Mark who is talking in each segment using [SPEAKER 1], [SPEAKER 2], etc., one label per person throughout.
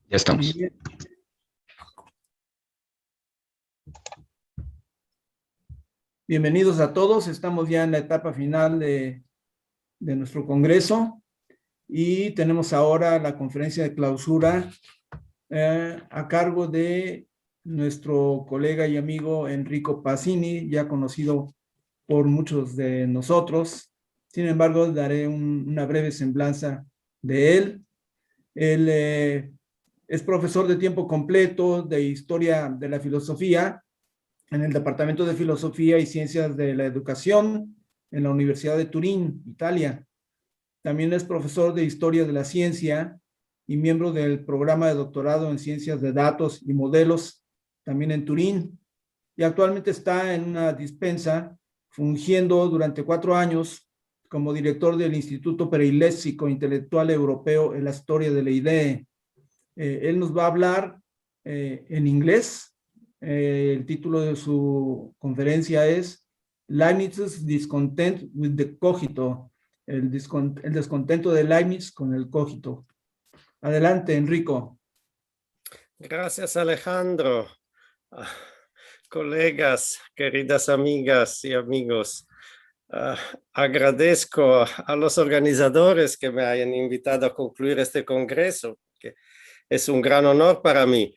[SPEAKER 1] Ya estamos.
[SPEAKER 2] Bien. Bienvenidos a todos. Estamos ya en la etapa final de nuestro congreso y tenemos ahora la conferencia de clausura a cargo de nuestro colega y amigo Enrico Pasini, ya conocido por muchos de nosotros. Sin embargo, daré una breve semblanza de él. Él es profesor de tiempo completo de Historia de la Filosofía en el Departamento de Filosofía y Ciencias de la Educación en la Universidad de Turín, Italia. También es profesor de Historia de la Ciencia y miembro del programa de doctorado en Ciencias de Datos y Modelos, también en Turín. Y actualmente está en una dispensa, fungiendo durante 4 años como director del Instituto per il Lessico Intelectual Europeo en la Historia de la Idea. Él nos va a hablar en inglés. El título de su conferencia es Leibniz's discontent with the cogito, el descontento de Leibniz con el cogito. Adelante, Enrico.
[SPEAKER 3] Gracias, Alejandro. Colegas, queridas amigas y amigos, agradezco a los organizadores que me hayan invitado a concluir este congreso, que es un gran honor para mí.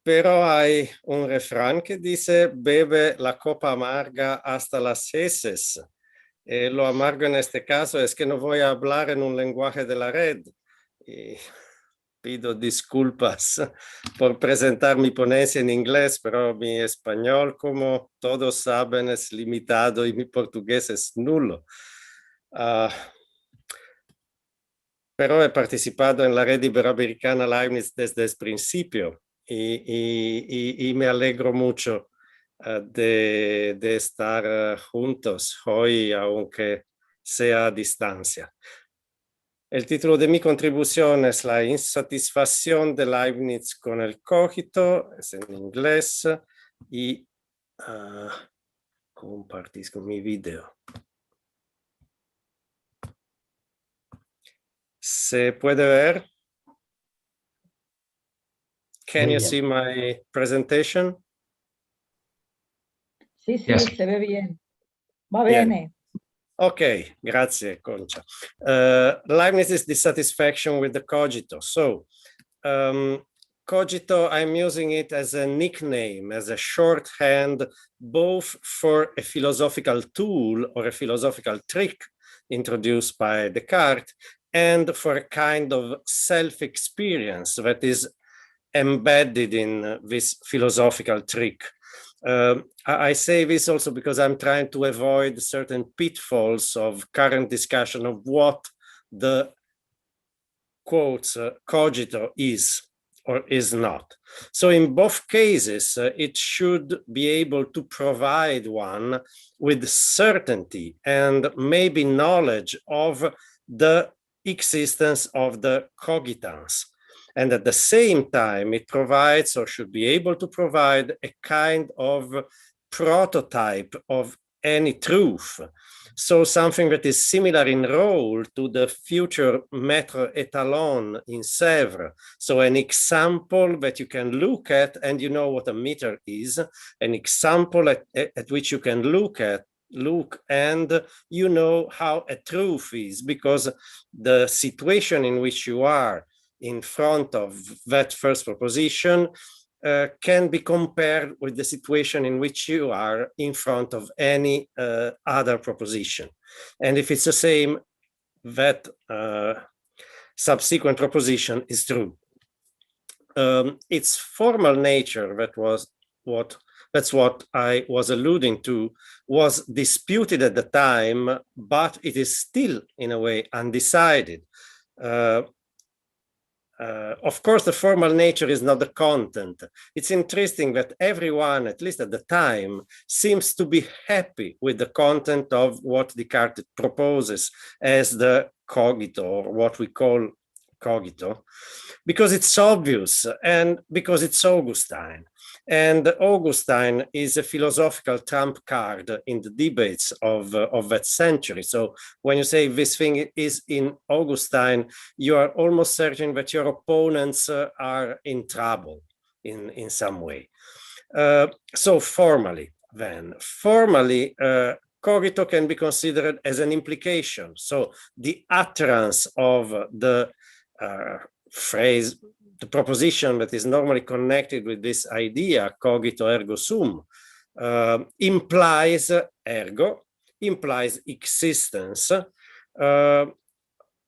[SPEAKER 3] Pero hay un refrán que dice, bebe la copa amarga hasta las heces. Lo amargo en este caso es que no voy a hablar en un lenguaje de la red. Y pido disculpas por presentar mi ponencia en inglés, pero mi español, como todos saben, es limitado y mi portugués es nulo. Pero he participado en la red Iberoamericana Leibniz desde el principio y me alegro mucho de estar juntos hoy, aunque sea a distancia. El título de mi contribución es La insatisfacción de Leibniz con el cogito, es en inglés, y comparto mi video. ¿Se puede ver? Can you see my presentation?
[SPEAKER 4] Sì,
[SPEAKER 1] Yes.
[SPEAKER 4] se ve bien. Va
[SPEAKER 3] Bien.
[SPEAKER 4] bene.
[SPEAKER 3] Okay, grazie, Concha. Leibniz's dissatisfaction with the cogito. So, cogito, I'm using it as a nickname, as a shorthand, both for a philosophical tool or a philosophical trick introduced by Descartes, and for a kind of self-experience that is embedded in this philosophical trick. I say this also because I'm trying to avoid certain pitfalls of current discussion of what the quotes cogito is or is not. So in both cases, it should be able to provide one with certainty and maybe knowledge of the existence of the cogitans. And at the same time, it provides or should be able to provide a kind of prototype of any truth. So something that is similar in role to the future maître étalon in Sèvres. So an example that you can look at and you know what a meter is, an example at which you can look and you know how a truth is, because the situation in which you are in front of that first proposition can be compared with the situation in which you are in front of any other proposition. And if it's the same, that subsequent proposition is true. Its formal nature, that's what I was alluding to, was disputed at the time, but it is still in a way undecided. Of course, the formal nature is not the content. It's interesting that everyone, at least at the time, seems to be happy with the content of what Descartes proposes as the cogito, or what we call cogito, because it's obvious and because it's Augustine. And Augustine is a philosophical trump card in the debates of that century. So when you say this thing is in Augustine, you are almost certain that your opponents are in trouble in some way. So formally, cogito can be considered as an implication. So the utterance of the phrase, the proposition that is normally connected with this idea, cogito ergo sum, implies existence,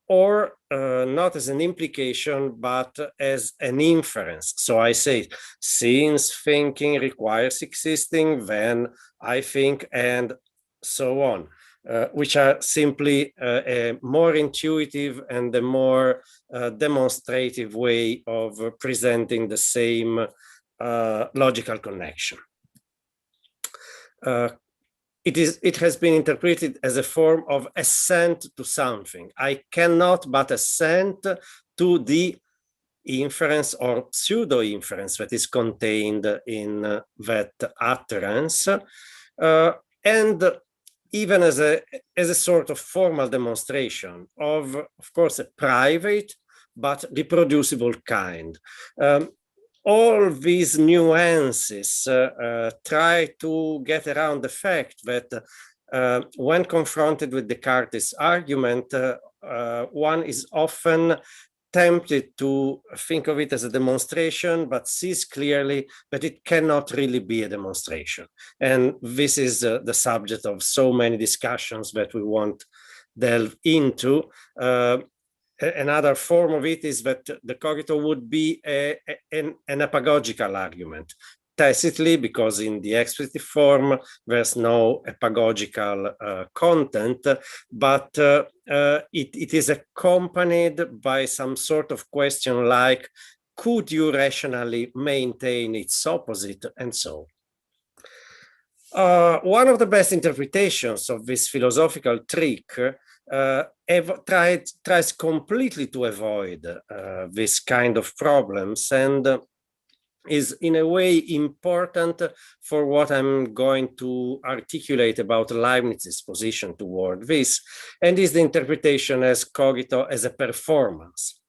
[SPEAKER 3] or not as an implication, but as an inference. So I say, since thinking requires existing, then I think, and so on, which are simply a more intuitive and a more demonstrative way of presenting the same logical connection. It has been interpreted as a form of assent to something. I cannot but assent to the inference or pseudo-inference that is contained in that utterance, and even as a sort of formal demonstration of course, a private but reproducible kind. All these nuances try to get around the fact that when confronted with Descartes' argument, one is often tempted to think of it as a demonstration, but sees clearly that it cannot really be a demonstration. And this is the subject of so many discussions that we won't delve into. Another form of it is that the cogito would be an apagogical argument, tacitly, because in the explicit form, there's no apagogical content, but it is accompanied by some sort of question like, could you rationally maintain its opposite, and so on. One of the best interpretations of this philosophical trick tries completely to avoid this kind of problems, and is in a way important for what I'm going to articulate about Leibniz's position toward this, and is the interpretation as cogito as a performance.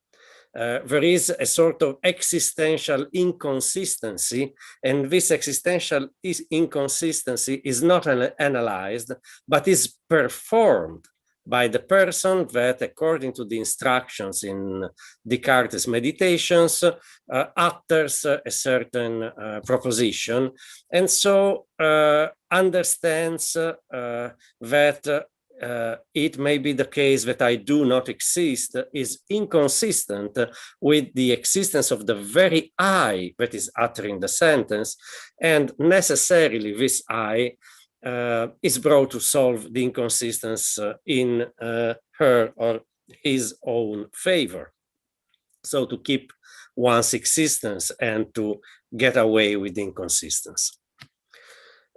[SPEAKER 3] There is a sort of existential inconsistency, and this existential inconsistency is not analyzed, but is performed by the person that, according to the instructions in Descartes' Meditations, utters a certain proposition, and so understands that it may be the case that I do not exist is inconsistent with the existence of the very I that is uttering the sentence, and necessarily this I is brought to solve the inconsistency in her or his own favor. So to keep one's existence and to get away with the inconsistency.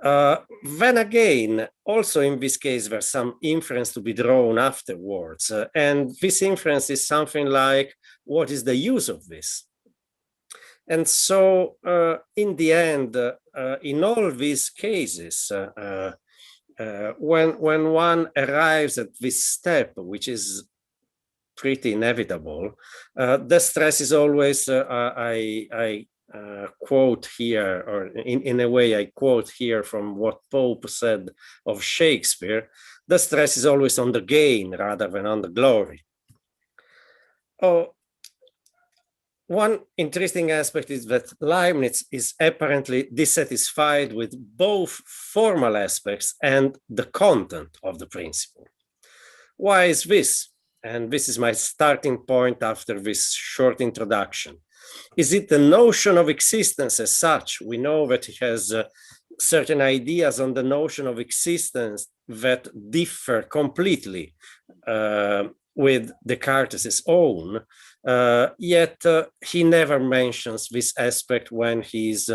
[SPEAKER 3] Then again, also in this case, there's some inference to be drawn afterwards. And this inference is something like, what is the use of this? And so in the end, in all these cases, when one arrives at this step, which is pretty inevitable, the stress is always, I quote here, or in a way I quote here from what Pope said of Shakespeare, the stress is always on the gain rather than on the glory. One interesting aspect is that Leibniz is apparently dissatisfied with both formal aspects and the content of the principle. Why is this? And this is my starting point after this short introduction. Is it the notion of existence as such? We know that he has certain ideas on the notion of existence that differ completely with Descartes' own, yet he never mentions this aspect when he's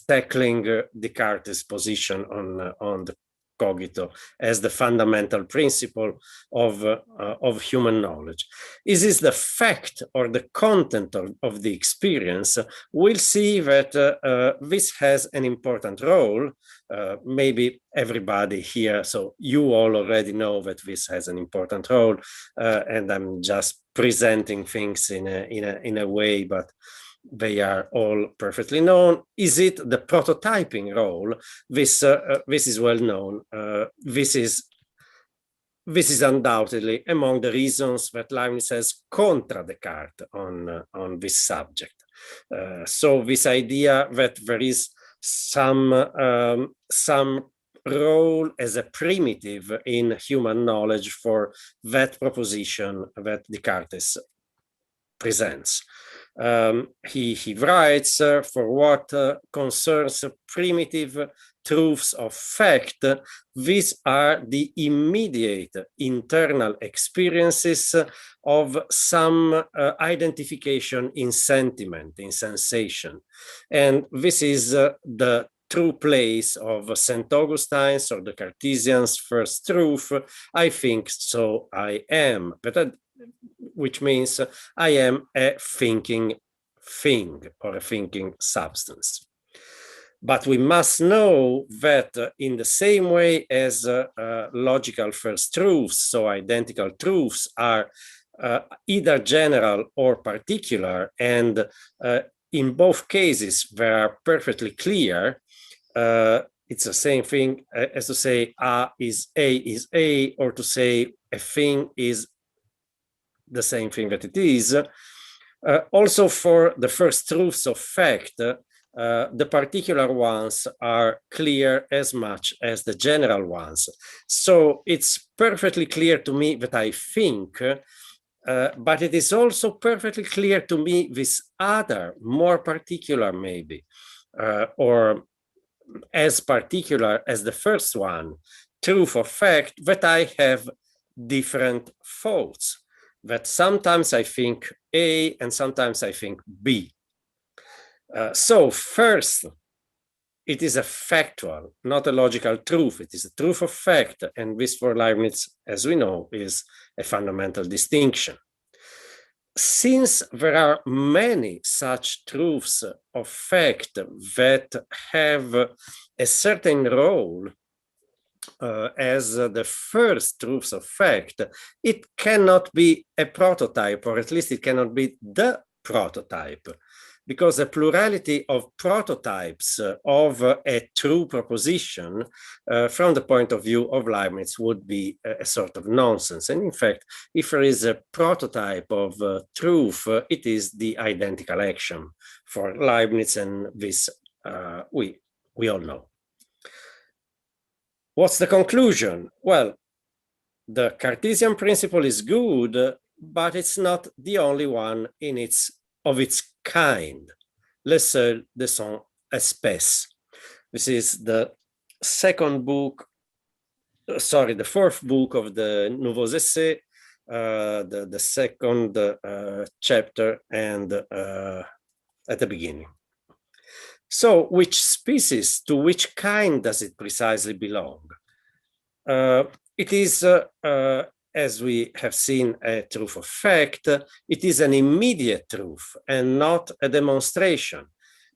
[SPEAKER 3] tackling Descartes' position on the cogito as the fundamental principle of human knowledge. Is this the fact or the content of the experience? We'll see that this has an important role. Maybe everybody here, so you all already know that this has an important role, and I'm just presenting things in a way, but they are all perfectly known. Is it the prototyping role? This is well known. This is undoubtedly among the reasons that Leibniz says contra Descartes on this subject. So this idea that there is some role as a primitive in human knowledge for that proposition that Descartes presents. He writes, for what concerns primitive truths of fact, these are the immediate internal experiences of some identification in sentiment, in sensation. And this is the true place of St. Augustine's or the Cartesian's first truth. I think, so I am. But which means I am a thinking thing or a thinking substance. But we must know that in the same way as logical first truths, so identical truths are either general or particular, and in both cases they are perfectly clear. It's the same thing as to say A is A, or to say a thing is the same thing that it is. Also for the first truths of fact, the particular ones are clear as much as the general ones. So it's perfectly clear to me that I think, but it is also perfectly clear to me this other, more particular maybe, or as particular as the first one, truth of fact, that I have different thoughts. That sometimes I think A and sometimes I think B. So first, it is a factual, not a logical truth. It is a truth of fact. And this for Leibniz, as we know, is a fundamental distinction. Since there are many such truths of fact that have a certain role as the first truths of fact, it cannot be a prototype, or at least it cannot be the prototype, because a plurality of prototypes of a true proposition from the point of view of Leibniz would be a sort of nonsense. And in fact, if there is a prototype of truth, it is the identical action for Leibniz, and this we all know. What's the conclusion? Well, the Cartesian principle is good, but it's not the only one of its kind. Le seul de son espèce. This is the fourth book of the Nouveaux Essais, the second chapter, and at the beginning. So which species, to which kind does it precisely belong? It is, as we have seen, a truth of fact. It is an immediate truth and not a demonstration,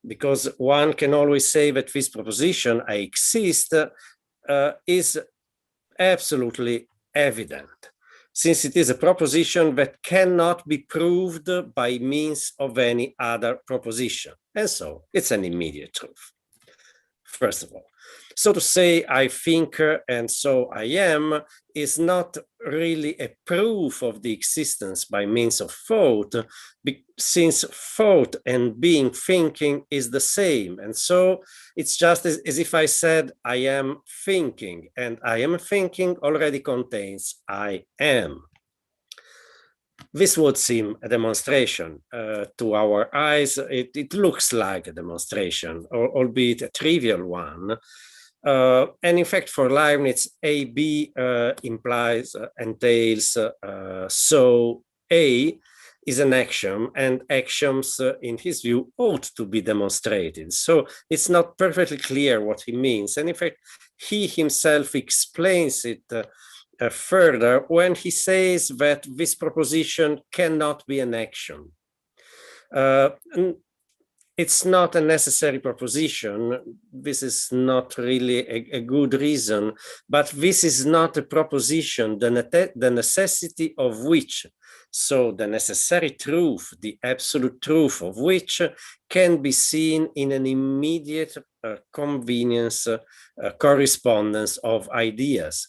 [SPEAKER 3] because one can always say that this proposition, I exist, is absolutely evident, since it is a proposition that cannot be proved by means of any other proposition. And so it's an immediate truth, first of all. So to say I think and so I am is not really a proof of the existence by means of thought, since thought and being thinking is the same. And so it's just as if I said I am thinking, and I am thinking already contains I am. This would seem a demonstration to our eyes. It looks like a demonstration, albeit a trivial one. And in fact, for Leibniz, AB entails so A is an axiom, and axioms, in his view, ought to be demonstrated. So it's not perfectly clear what he means. And in fact, he himself explains it further when he says that this proposition cannot be an axiom. It's not a necessary proposition. This is not really a good reason, but this is not a proposition, the necessity of which, so the necessary truth, the absolute truth of which can be seen in an immediate convenience correspondence of ideas.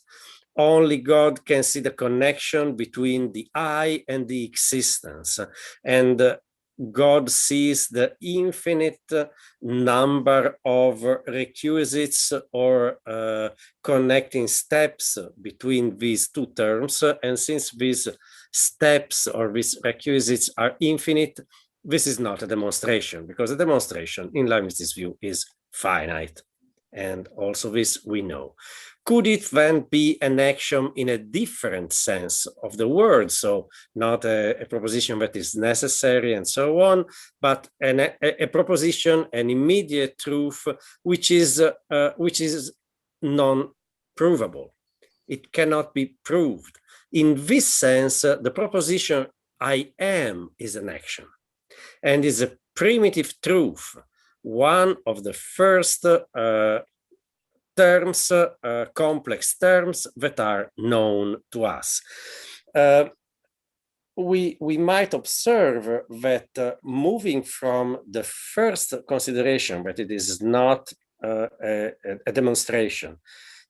[SPEAKER 3] Only God can see the connection between the I and the existence, and God sees the infinite number of requisites or connecting steps between these two terms. And since these steps or these requisites are infinite, this is not a demonstration, because a demonstration, in Leibniz's view, is finite. And also this we know. Could it then be an axiom in a different sense of the word? So not a proposition that is necessary and so on, but a proposition, an immediate truth, which is non-provable. It cannot be proved. In this sense, the proposition I am is an axiom and is a primitive truth, one of the first terms, complex terms that are known to us. We might observe that moving from the first consideration, that it is not a demonstration,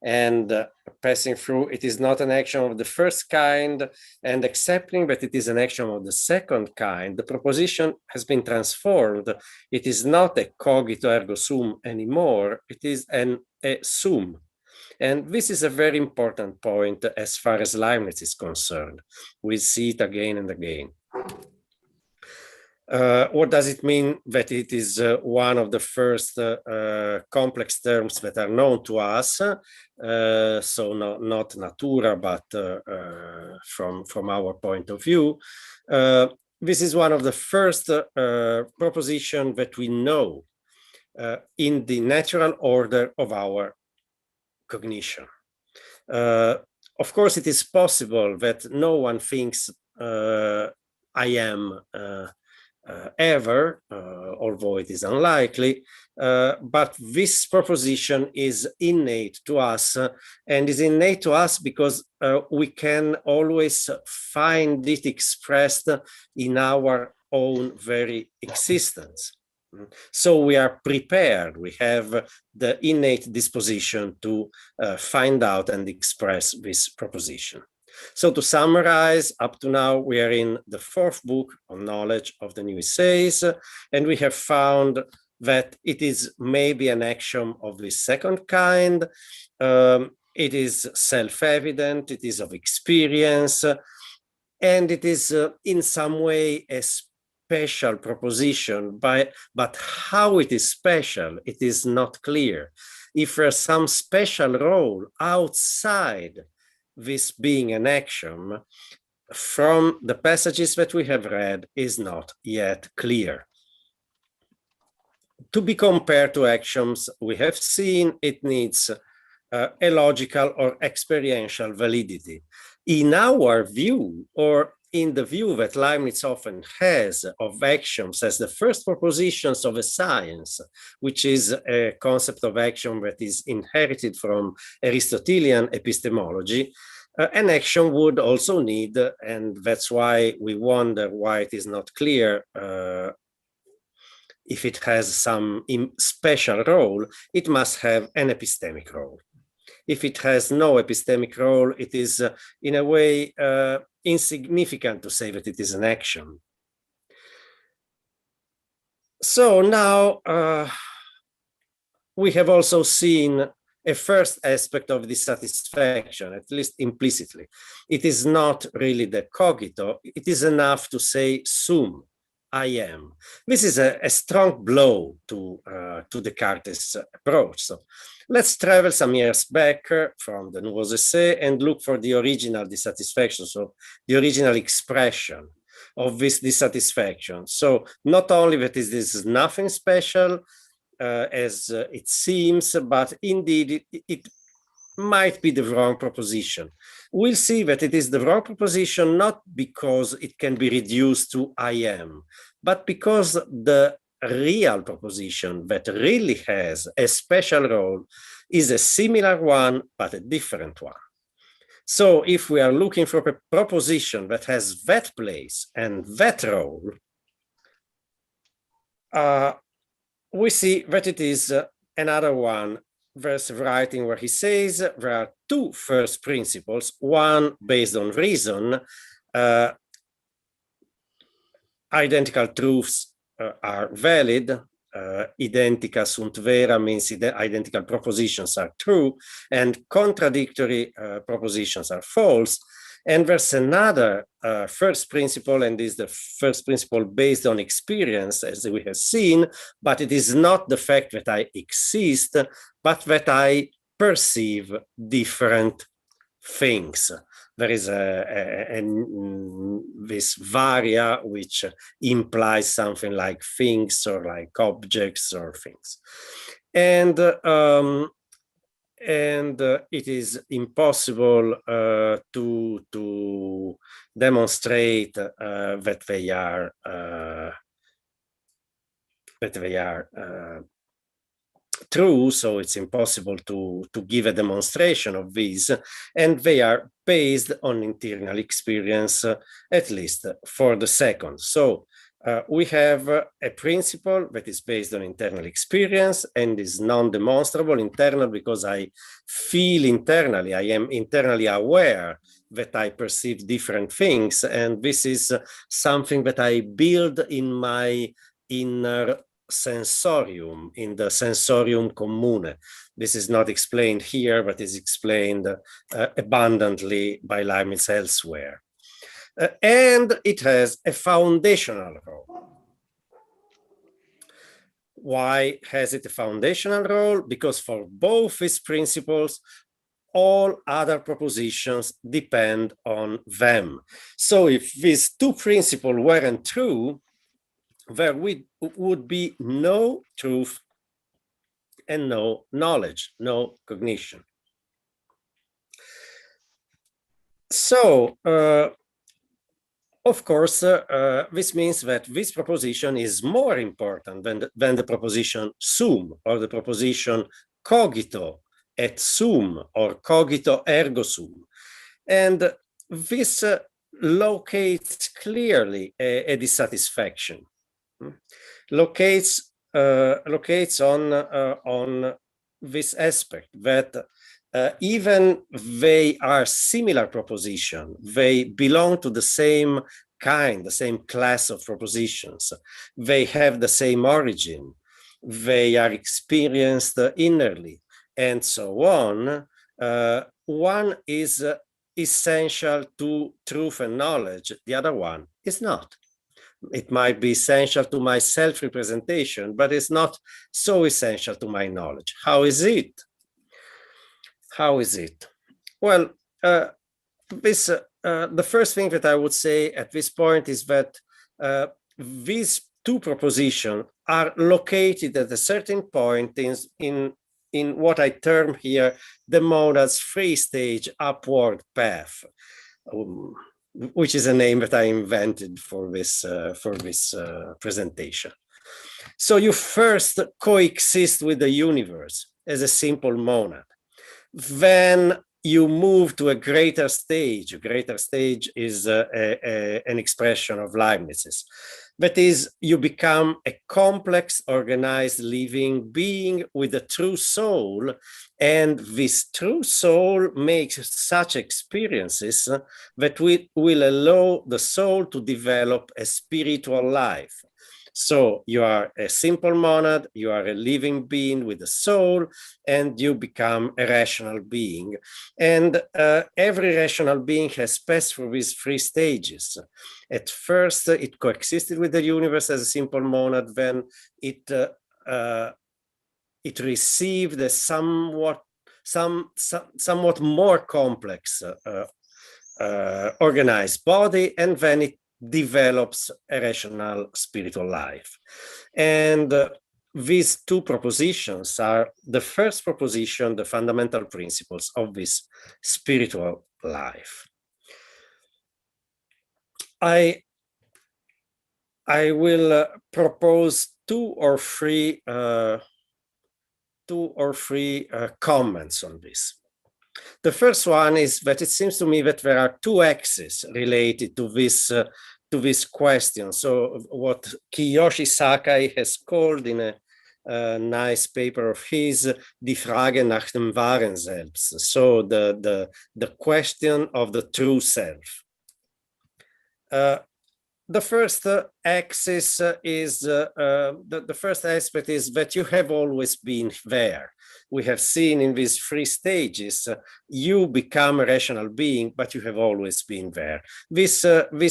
[SPEAKER 3] and passing through, it is not an action of the first kind, and accepting that it is an action of the second kind, the proposition has been transformed. It is not a cogito ergo sum anymore, it is a sum. And this is a very important point as far as Leibniz is concerned. We see it again and again. What does it mean that it is one of the first complex terms that are known to us? So not natura, but from our point of view. This is one of the first propositions that we know in the natural order of our cognition. Of course, it is possible that no one thinks I am ever, although it is unlikely, but this proposition is innate to us, and is innate to us because we can always find it expressed in our own very existence. So we are prepared, we have the innate disposition to find out and express this proposition. So to summarize, up to now, we are in the fourth book on knowledge of the new essays, and we have found that it is maybe an axiom of the second kind. It is self-evident, it is of experience, and it is in some way a special proposition, but how it is special, it is not clear. If there's some special role outside this being an axiom, from the passages that we have read, is not yet clear. To be compared to axioms, we have seen it needs a logical or experiential validity. In our view, or in the view that Leibniz often has of axioms as the first propositions of a science, which is a concept of axiom that is inherited from Aristotelian epistemology, an axiom would also need, and that's why we wonder why it is not clear if it has some special role, it must have an epistemic role. If it has no epistemic role, it is in a way insignificant to say that it is an axiom. So now we have also seen a first aspect of dissatisfaction, at least implicitly. It is not really the cogito, it is enough to say sum, I am. This is a strong blow to Descartes' approach. So let's travel some years back from the Nouveaux Essais and look for the original dissatisfaction, so the original expression of this dissatisfaction. So not only that this is nothing special as it seems, but indeed it might be the wrong proposition. We'll see that it is the wrong proposition not because it can be reduced to I am, but because the real proposition that really has a special role is a similar one, but a different one. So if we are looking for a proposition that has that place and that role, we see that it is another one. Verse writing where he says there are two first principles, one based on reason. Identical truths are valid. Identica sunt vera means identical propositions are true, and contradictory propositions are false. And there's another first principle, and this is the first principle based on experience, as we have seen, but it is not the fact that I exist, but that I perceive different things. There is this varia, which implies something like things or like objects or things. And it is impossible to demonstrate that they are true, so it's impossible to give a demonstration of these, and they are based on internal experience, at least for the second. So we have a principle that is based on internal experience and is non-demonstrable. Internal because I feel internally, I am internally aware that I perceive different things, and this is something that I build in my inner sensorium, in the sensorium commune. This is not explained here, but is explained abundantly by Leibniz elsewhere. And it has a foundational role. Why has it a foundational role? Because for both these principles, all other propositions depend on them. So if these two principles weren't true, there would be no truth and no knowledge, no cognition. So, of course, this means that this proposition is more important than the proposition sum, or the proposition cogito et sum, or cogito ergo sum. And this locates clearly a dissatisfaction. Locates on this aspect that even they are similar proposition, they belong to the same kind, the same class of propositions, they have the same origin, they are experienced innerly, and so on. One is essential to truth and knowledge, the other one is not. It might be essential to my self-representation, but it's not so essential to my knowledge. How is it? How is it? Well, the first thing that I would say at this point is that these two propositions are located at a certain point in what I term here the monad's three-stage upward path. Which is a name that I invented for this presentation. So you first coexist with the universe as a simple monad. Then you move to a greater stage. A greater stage is an expression of Leibniz's. That is, you become a complex, organized living being with a true soul, and this true soul makes such experiences that will allow the soul to develop a spiritual life. So you are a simple monad, you are a living being with a soul, and you become a rational being. And every rational being has passed through these three stages. At first, it coexisted with the universe as a simple monad, then it received a somewhat more complex organized body, and then it develops a rational spiritual life. And these two propositions are the first proposition, the fundamental principles of this spiritual life. I will propose two or three comments on this. The first one is that it seems to me that there are two axes related to this question. So what Kiyoshi Sakai has called in a nice paper of his, Die Frage nach dem wahren Selbst. So the question of the true self. The first axis is, the first aspect is that you have always been there. We have seen in these three stages, you become a rational being, but you have always been there. This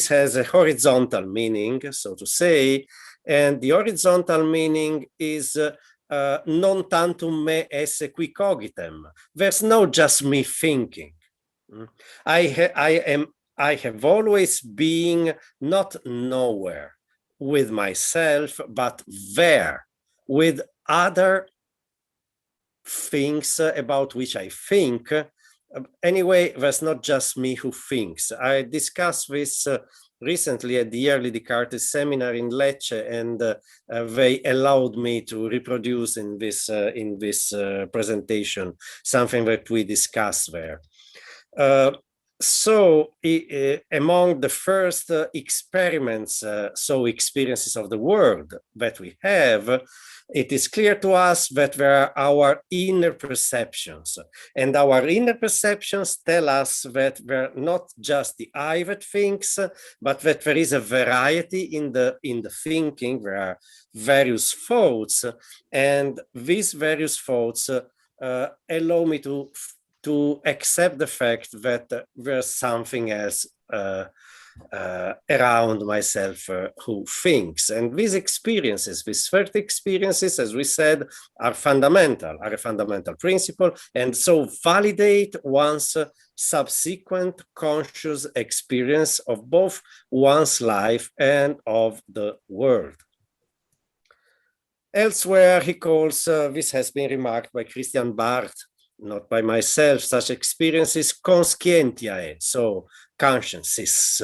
[SPEAKER 3] has a horizontal meaning, so to say, and the horizontal meaning is non tantum me esse qui cogitem. There's no just me thinking. I have always been not nowhere with myself, but there with other things about which I think. Anyway, there's not just me who thinks. I discussed this recently at the yearly Descartes seminar in Lecce, and they allowed me to reproduce in this presentation something that we discussed there. So among the first experiments, so experiences of the world that we have, it is clear to us that there are our inner perceptions, and our inner perceptions tell us that we're not just the I that thinks, but that there is a variety in the thinking. There are various thoughts, and these various thoughts allow me to accept the fact that there's something else around myself who thinks. And these experiences, these 30 experiences, as we said, are a fundamental principle, and so validate one's subsequent conscious experience of both one's life and of the world. Elsewhere, he calls, this has been remarked by Christian Barth, not by myself, such experiences conscientiae, so consciences.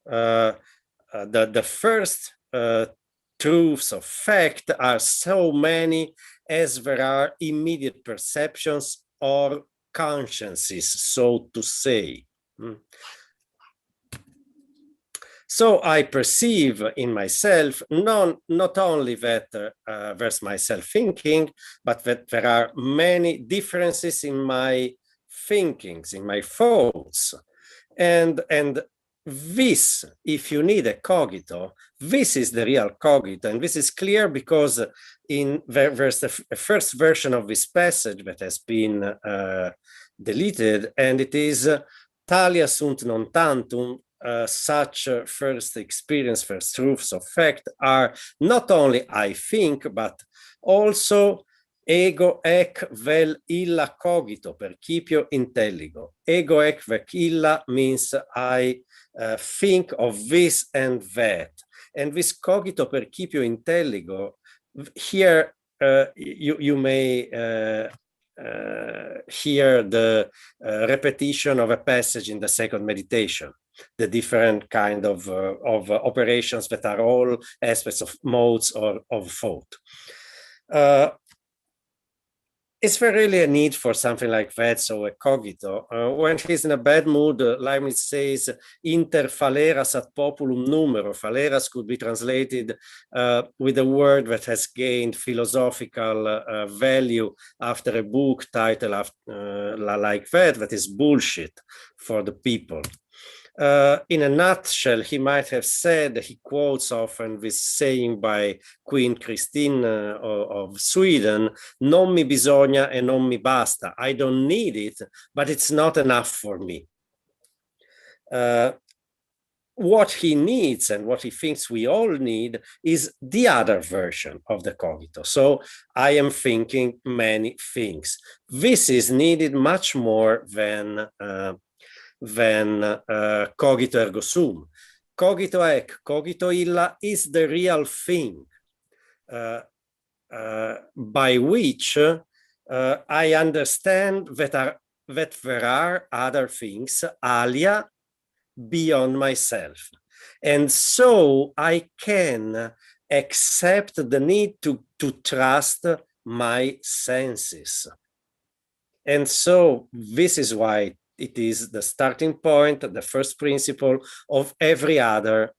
[SPEAKER 3] The first truths of fact are so many as there are immediate perceptions or consciences, so to say. So I perceive in myself not only that there's my self-thinking, but that there are many differences in my thinkings, in my thoughts. And this, if you need a cogito, this is the real cogito. And this is clear because there's the first version of this passage that has been deleted, and it is talia sunt non tantum. Such first experience, first truths of fact are not only I think, but also ego ec vel illa cogito percipio intelligo. Ego ec vel illa means I think of this and that. And this cogito percipio intelligo, here you may hear the repetition of a passage in the second meditation, the different kind of operations that are all aspects of modes or of thought. Is there really a need for something like that, so a cogito? When he's in a bad mood, Leibniz says, inter faleras ad populum numero. Faleras could be translated with a word that has gained philosophical value after a book title like that is bullshit for the people. In a nutshell, he might have said, he quotes often this saying by Queen Christine of Sweden, non mi bisogna e non mi basta. I don't need it, but it's not enough for me. What he needs and what he thinks we all need is the other version of the cogito. So I am thinking many things. This is needed much more than than cogito ergo sum. Cogito ec, cogito illa is the real thing by which I understand that there are other things, alia, beyond myself. And so I can accept the need to trust my senses. And so this is why it is the starting point, the first principle of every other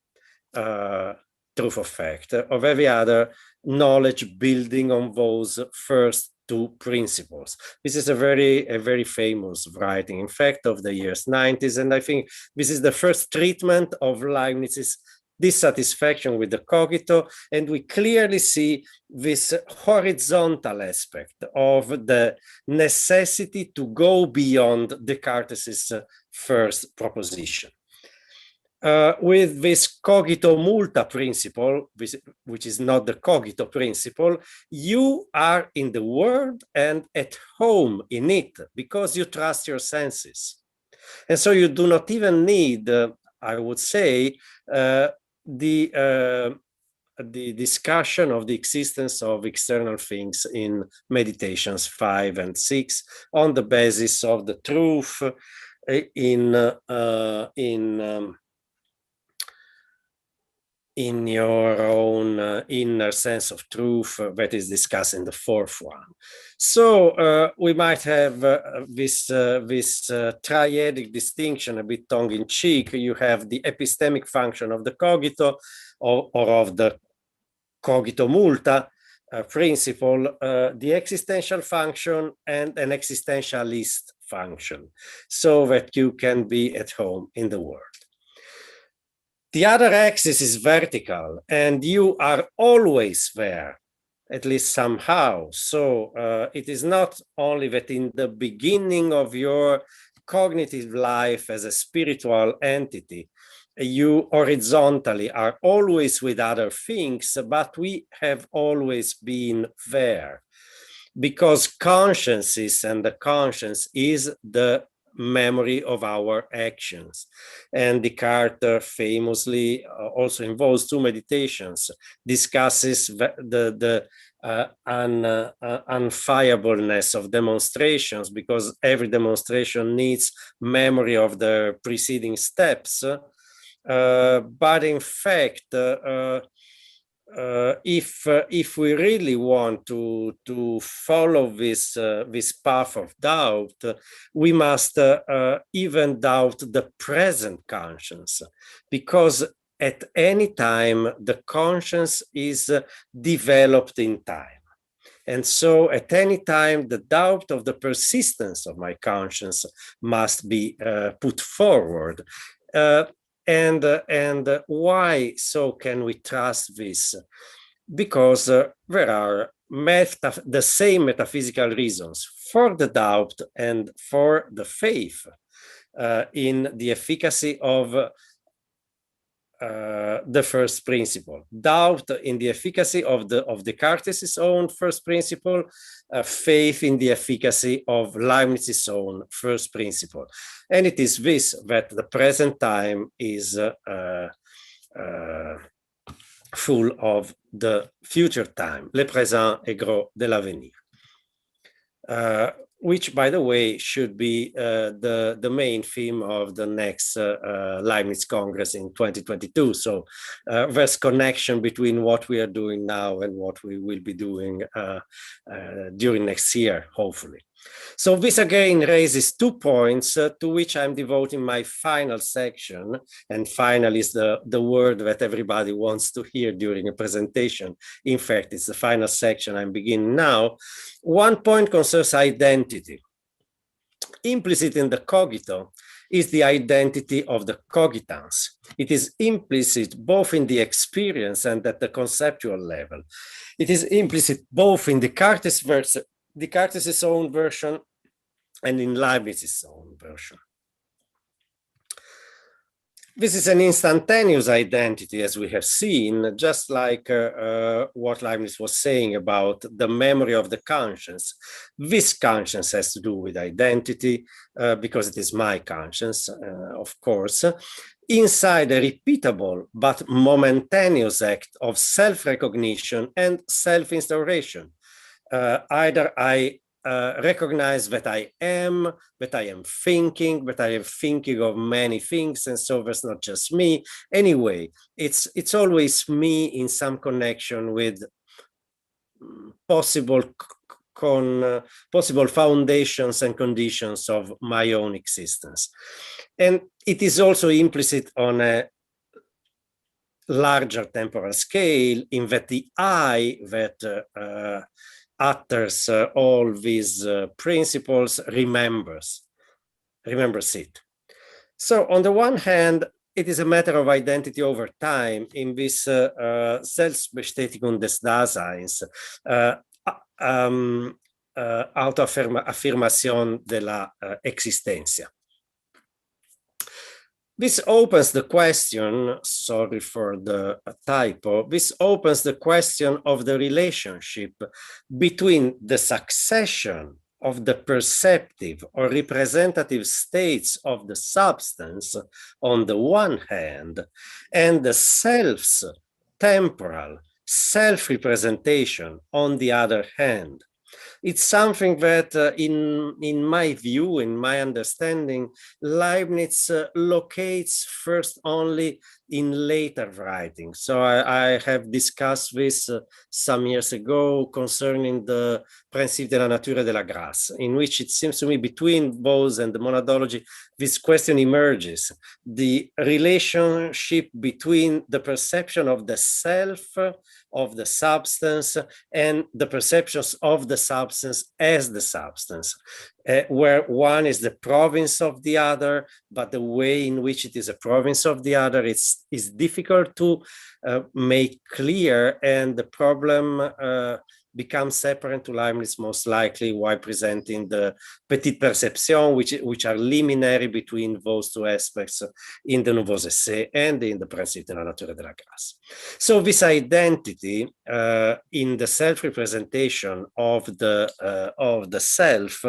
[SPEAKER 3] truth of fact, of every other knowledge building on those first two principles. This is a very famous writing, in fact, of the years 90s. And I think this is the first treatment of Leibniz's dissatisfaction with the cogito. And we clearly see this horizontal aspect of the necessity to go beyond Descartes' first proposition. With this cogito multa principle, which is not the cogito principle, you are in the world and at home in it because you trust your senses. And so you do not even need, I would say, the discussion of the existence of external things in Meditations 5 and 6 on the basis of the truth in your own inner sense of truth that is discussed in the fourth one. So we might have this triadic distinction, a bit tongue-in-cheek. You have the epistemic function of the cogito or of the cogito multa principle, the existential function, and an existentialist function, so that you can be at home in the world. The other axis is vertical, and you are always there, at least somehow. So it is not only that in the beginning of your cognitive life as a spiritual entity, you horizontally are always with other things, but we have always been there, because conscience is, and the conscience is the memory of our actions. And Descartes famously, also in those two meditations, discusses the unfireableness of demonstrations, because every demonstration needs memory of the preceding steps. But in fact, if we really want to follow this path of doubt, we must even doubt the present conscience, because at any time the conscience is developed in time. And so at any time the doubt of the persistence of my conscience must be put forward. And why so can we trust this? Because there are the same metaphysical reasons for the doubt and for the faith in the efficacy of the first principle. Doubt in the efficacy of Descartes' own first principle, faith in the efficacy of Leibniz's own first principle. And it is this that the present time is full of the future time, le présent est gros de l'avenir. Which, by the way, should be the main theme of the next Leibniz Congress in 2022. So there's connection between what we are doing now and what we will be doing during next year, hopefully. So this again raises 2 points to which I'm devoting my final section. And final is the word that everybody wants to hear during a presentation. In fact, it's the final section I'm beginning now. 1 point concerns identity. Implicit in the cogito is the identity of the cogitans. It is implicit both in the experience and at the conceptual level. It is implicit both in Descartes' own version and in Leibniz's own version. This is an instantaneous identity, as we have seen, just like what Leibniz was saying about the memory of the conscience. This conscience has to do with identity, because it is my conscience, of course, inside a repeatable but momentaneous act of self-recognition and self-instauration. Either I recognize that I am thinking, that I am thinking of many things, and so that's not just me. Anyway, it's always me in some connection with possible foundations and conditions of my own existence. And it is also implicit on a larger temporal scale, in that the I that utters all these principles remembers it. So on the one hand, it is a matter of identity over time in this Selbstbestätigung des Daseins, autoafirmación de la existencia. This opens the question, sorry for the typo, this opens the question of the relationship between the succession of the perceptive or representative states of the substance on the one hand, and the self's temporal self-representation on the other hand. It's something that, in my view, in my understanding, Leibniz locates first only in later writings. So I have discussed this some years ago concerning the Principe de la Nature et de la Grâce, in which it seems to me between Bose and the monadology, this question emerges: the relationship between the perception of the self, of the substance, and the perceptions of the substance as the substance, where one is the province of the other, but the way in which it is a province of the other is difficult to make clear, and the problem becomes separate to Leibniz most likely while presenting the petite perception, which are liminary between those two aspects in the Nouveaux Essais and in the Principe de la Nature et de la Grâce. So this identity in the self-representation of the self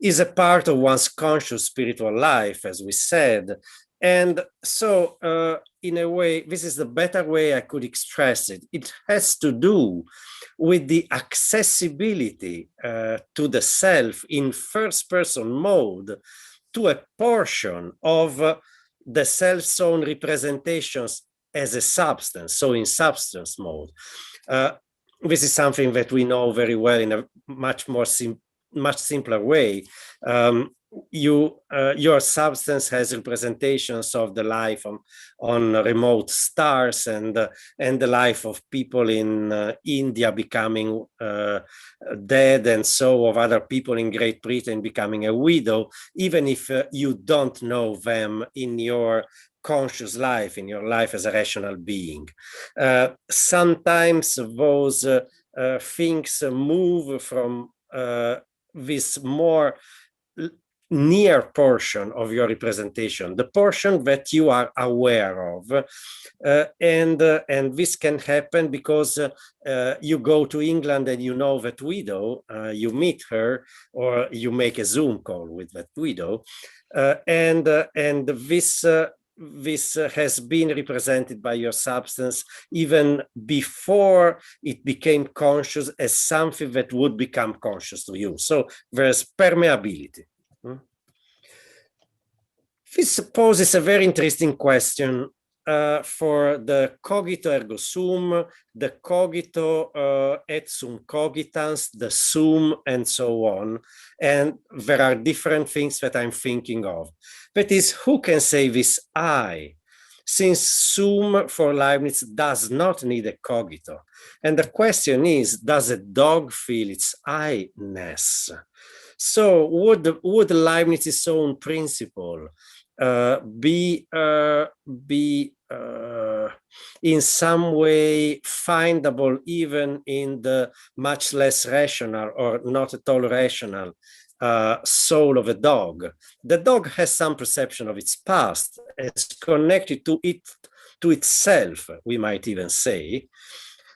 [SPEAKER 3] is a part of one's conscious spiritual life, as we said. And so in a way, this is the better way I could express it. It has to do with the accessibility to the self in first-person mode to a portion of the self's own representations as a substance, so in substance mode. This is something that we know very well in a much simpler way. Your substance has representations of the life on remote stars, and the life of people in India becoming dead, and so of other people in Great Britain becoming a widow, even if you don't know them in your conscious life, in your life as a rational being. Sometimes those things move from this more near portion of your representation, the portion that you are aware of, and this can happen because you go to England and you know that widow, you meet her, or you make a Zoom call with that widow, and this has been represented by your substance even before it became conscious as something that would become conscious to you. So there's permeability. This poses a very interesting question for the cogito ergo sum, the cogito et sum cogitans, the sum, and so on. And there are different things that I'm thinking of. That is, who can say this I? Since sum for Leibniz does not need a cogito. And the question is, does a dog feel its I-ness? So would Leibniz's own principle be in some way findable even in the much less rational or not at all rational soul of a dog. The dog has some perception of its past as connected to itself, we might even say.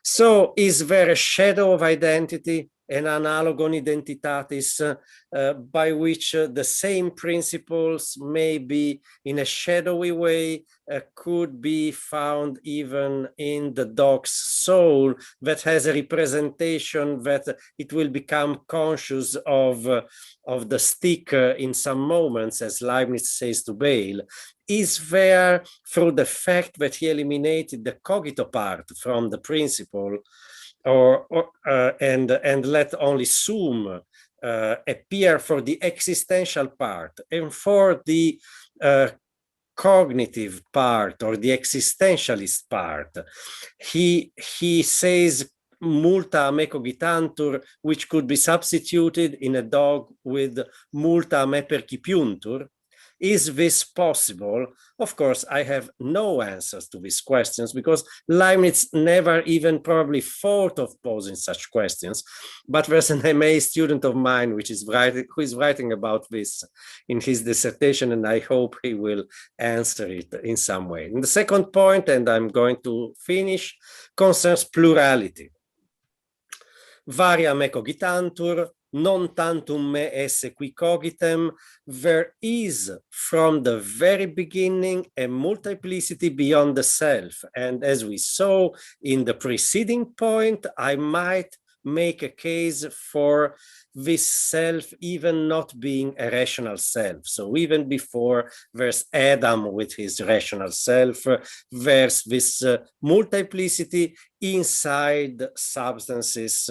[SPEAKER 3] So is there a shadow of identity, an analogon identitatis, by which the same principles may be in a shadowy way could be found even in the dog's soul that has a representation that it will become conscious of the stick in some moments, as Leibniz says to Bale. Is there, through the fact that he eliminated the cogito part from the principle, and let only sum appear for the existential part, and for the cognitive part or the existentialist part, he says multa me cogitantur, which could be substituted in a dog with multa me percipiuntur. Is this possible? Of course, I have no answers to these questions because Leibniz never even probably thought of posing such questions. But there's an MA student of mine who is writing about this in his dissertation, and I hope he will answer it in some way. And the second point, and I'm going to finish, concerns plurality. Varia me cogitantur, non tantum me esse qui cogitem. There is from the very beginning a multiplicity beyond the self. And as we saw in the preceding point, I might make a case for this self even not being a rational self. So even before there's Adam with his rational self, there's this multiplicity inside substances.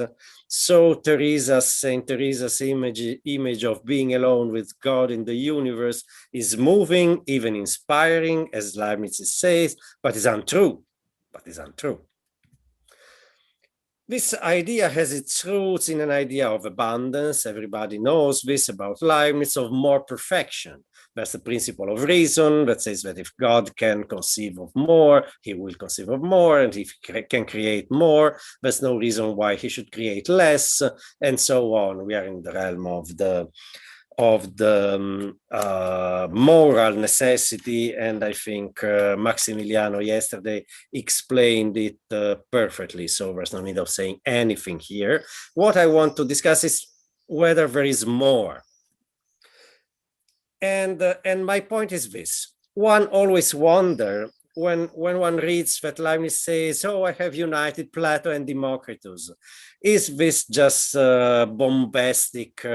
[SPEAKER 3] So Saint Teresa's image of being alone with God in the universe is moving, even inspiring, as Leibniz says, but is untrue. This idea has its roots in an idea of abundance. Everybody knows this about Leibniz, of more perfection. That's the principle of reason that says that if God can conceive of more, he will conceive of more, and if he can create more, there's no reason why he should create less, and so on. We are in the realm of the moral necessity, and I think Maximiliano yesterday explained it perfectly, so there's no need of saying anything here. What I want to discuss is whether there is more. And my point is this. One always wonders when one reads that Leibniz says, oh, I have united Plato and Democritus. Is this just bombastic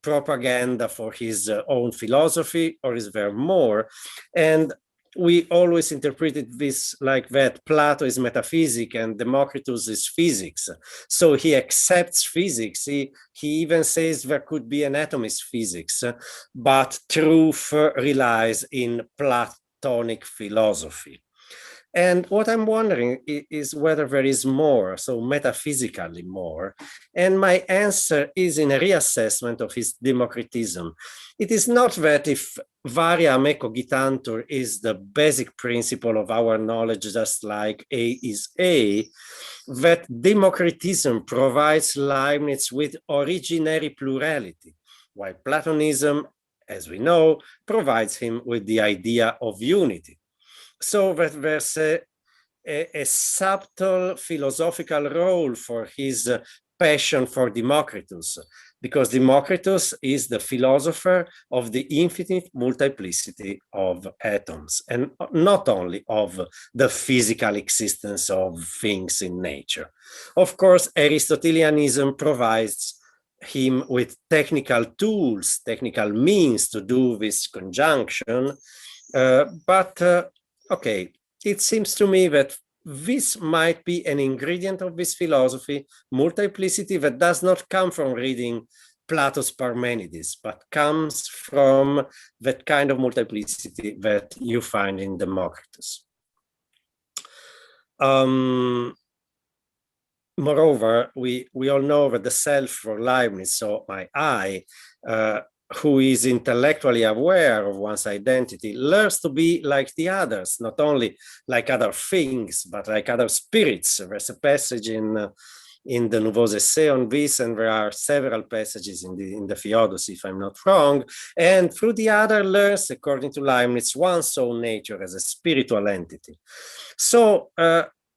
[SPEAKER 3] propaganda for his own philosophy, or is there more? And we always interpreted this like that. Plato is metaphysics and Democritus is physics. So he accepts physics. He even says there could be an atomist physics, but truth relies in Platonic philosophy. And what I'm wondering is whether there is more, so metaphysically more. And my answer is in a reassessment of his Democritism. It is not that if varia me cogitantur is the basic principle of our knowledge, just like A is A, that Democritism provides Leibniz with originary plurality, while Platonism, as we know, provides him with the idea of unity. So that there's a subtle philosophical role for his passion for Democritus, because Democritus is the philosopher of the infinite multiplicity of atoms, and not only of the physical existence of things in nature. Of course, Aristotelianism provides him with technical tools, technical means to do this conjunction, okay, it seems to me that this might be an ingredient of this philosophy, multiplicity, that does not come from reading Plato's Parmenides, but comes from that kind of multiplicity that you find in Democritus. Moreover, we all know that the self for Leibniz, so my I, who is intellectually aware of one's identity, learns to be like the others, not only like other things, but like other spirits. There's a passage in in the Nouveaux Essais on this, and there are several passages in the Theodicy, if I'm not wrong. And through the other learns, according to Leibniz, one saw nature as a spiritual entity. So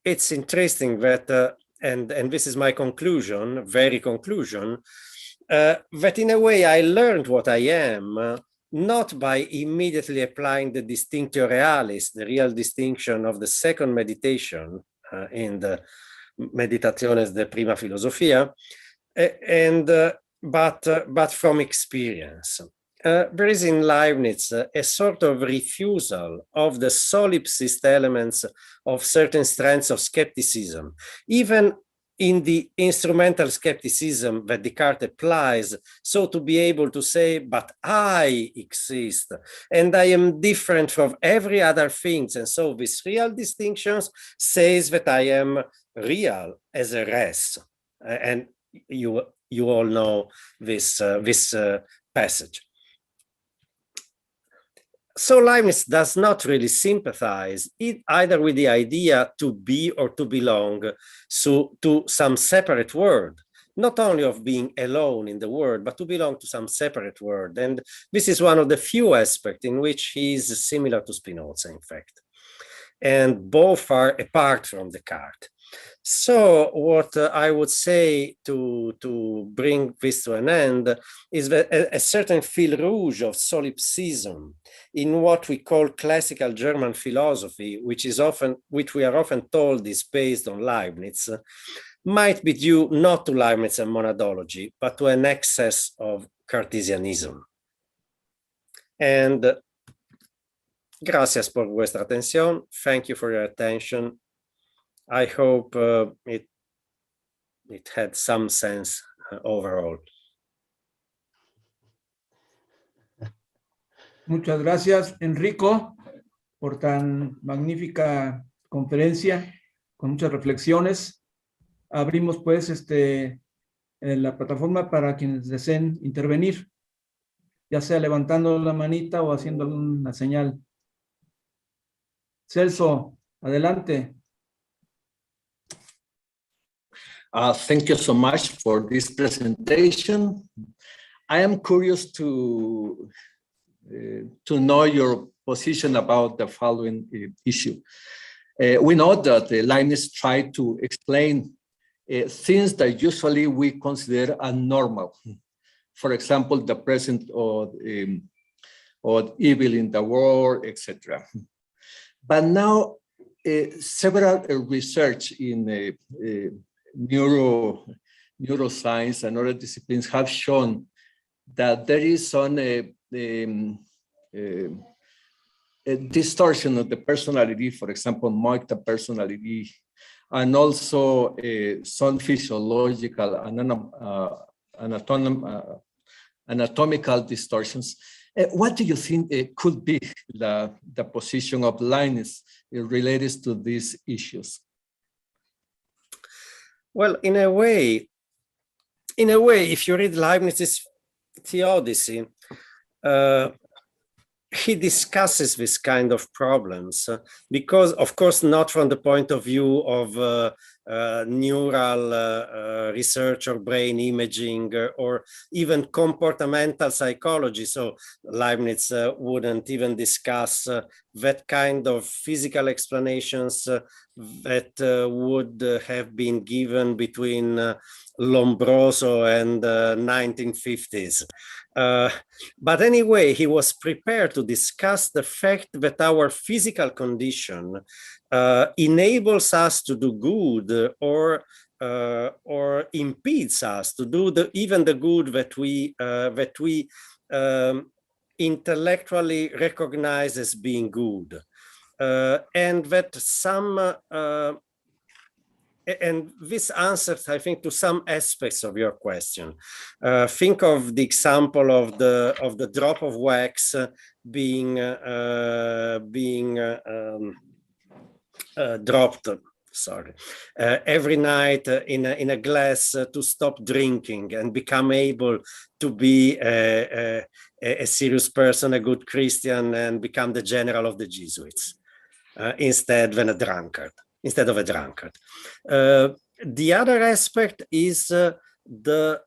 [SPEAKER 3] it's interesting that, and this is my conclusion, very conclusion, that in a way I learned what I am, not by immediately applying the distinctio realis, the real distinction of the second meditation in the Meditationes de Prima Filosofia, but from experience. There is in Leibniz a sort of refusal of the solipsist elements of certain strands of skepticism, even in the instrumental skepticism that Descartes applies, so to be able to say, but I exist, and I am different from every other thing, and so this real distinctions says that I am real as a res, and you all know this passage. So Leibniz does not really sympathize either with the idea to be or to belong to some separate world, not only of being alone in the world, but to belong to some separate world. And this is one of the few aspects in which he is similar to Spinoza, in fact. And both are apart from Descartes. So what I would say to bring this to an end is that a certain fil rouge of solipsism in what we call classical German philosophy, which we are often told is based on Leibniz, might be due not to Leibniz and monadology, but to an excess of Cartesianism. And gracias por vuestra atención. Thank you for your attention. I hope it had some sense overall.
[SPEAKER 2] Muchas gracias, Enrico, por tan magnífica conferencia, con muchas reflexiones. Abrimos pues la plataforma para quienes deseen intervenir, ya sea levantando la manita o haciendo alguna señal. Celso, adelante.
[SPEAKER 1] Thank you so much for this presentation. I am curious to know your position about the following issue. We know that Leibniz tried to explain things that usually we consider abnormal. For example, the presence of evil in the world, etc. But now several research in neuroscience and other disciplines have shown that there is some a distortion of the personality, for example, multiple personality, and also some physiological anatomical distortions. What do you think could be the position of Leibniz related to these issues?
[SPEAKER 3] Well, in a way, if you read Leibniz's Theodicy, he discusses this kind of problems because, of course, not from the point of view of neural research or brain imaging or even comportamental psychology. So Leibniz wouldn't even discuss that kind of physical explanations that would have been given between Lombroso and 1950s. But anyway, he was prepared to discuss the fact that our physical condition enables us to do good or impedes us to do even the good that we intellectually recognize as being good, and that some and this answers, I think, to some aspects of your question. Think of the example of the drop of wax being dropped. Every night in a glass to stop drinking and become able to be a serious person, a good Christian, and become the general of the Jesuits instead of a drunkard. the other aspect is the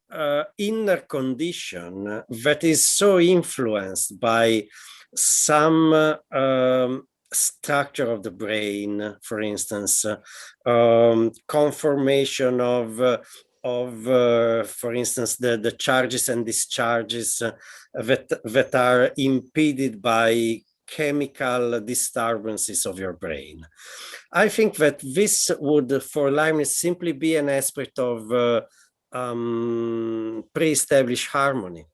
[SPEAKER 3] inner condition that is so influenced by some structure of the brain, for instance, conformation of for instance, the charges and discharges that are impeded by chemical disturbances of your brain. I think that this would, for Leibniz, simply be an aspect of pre-established harmony.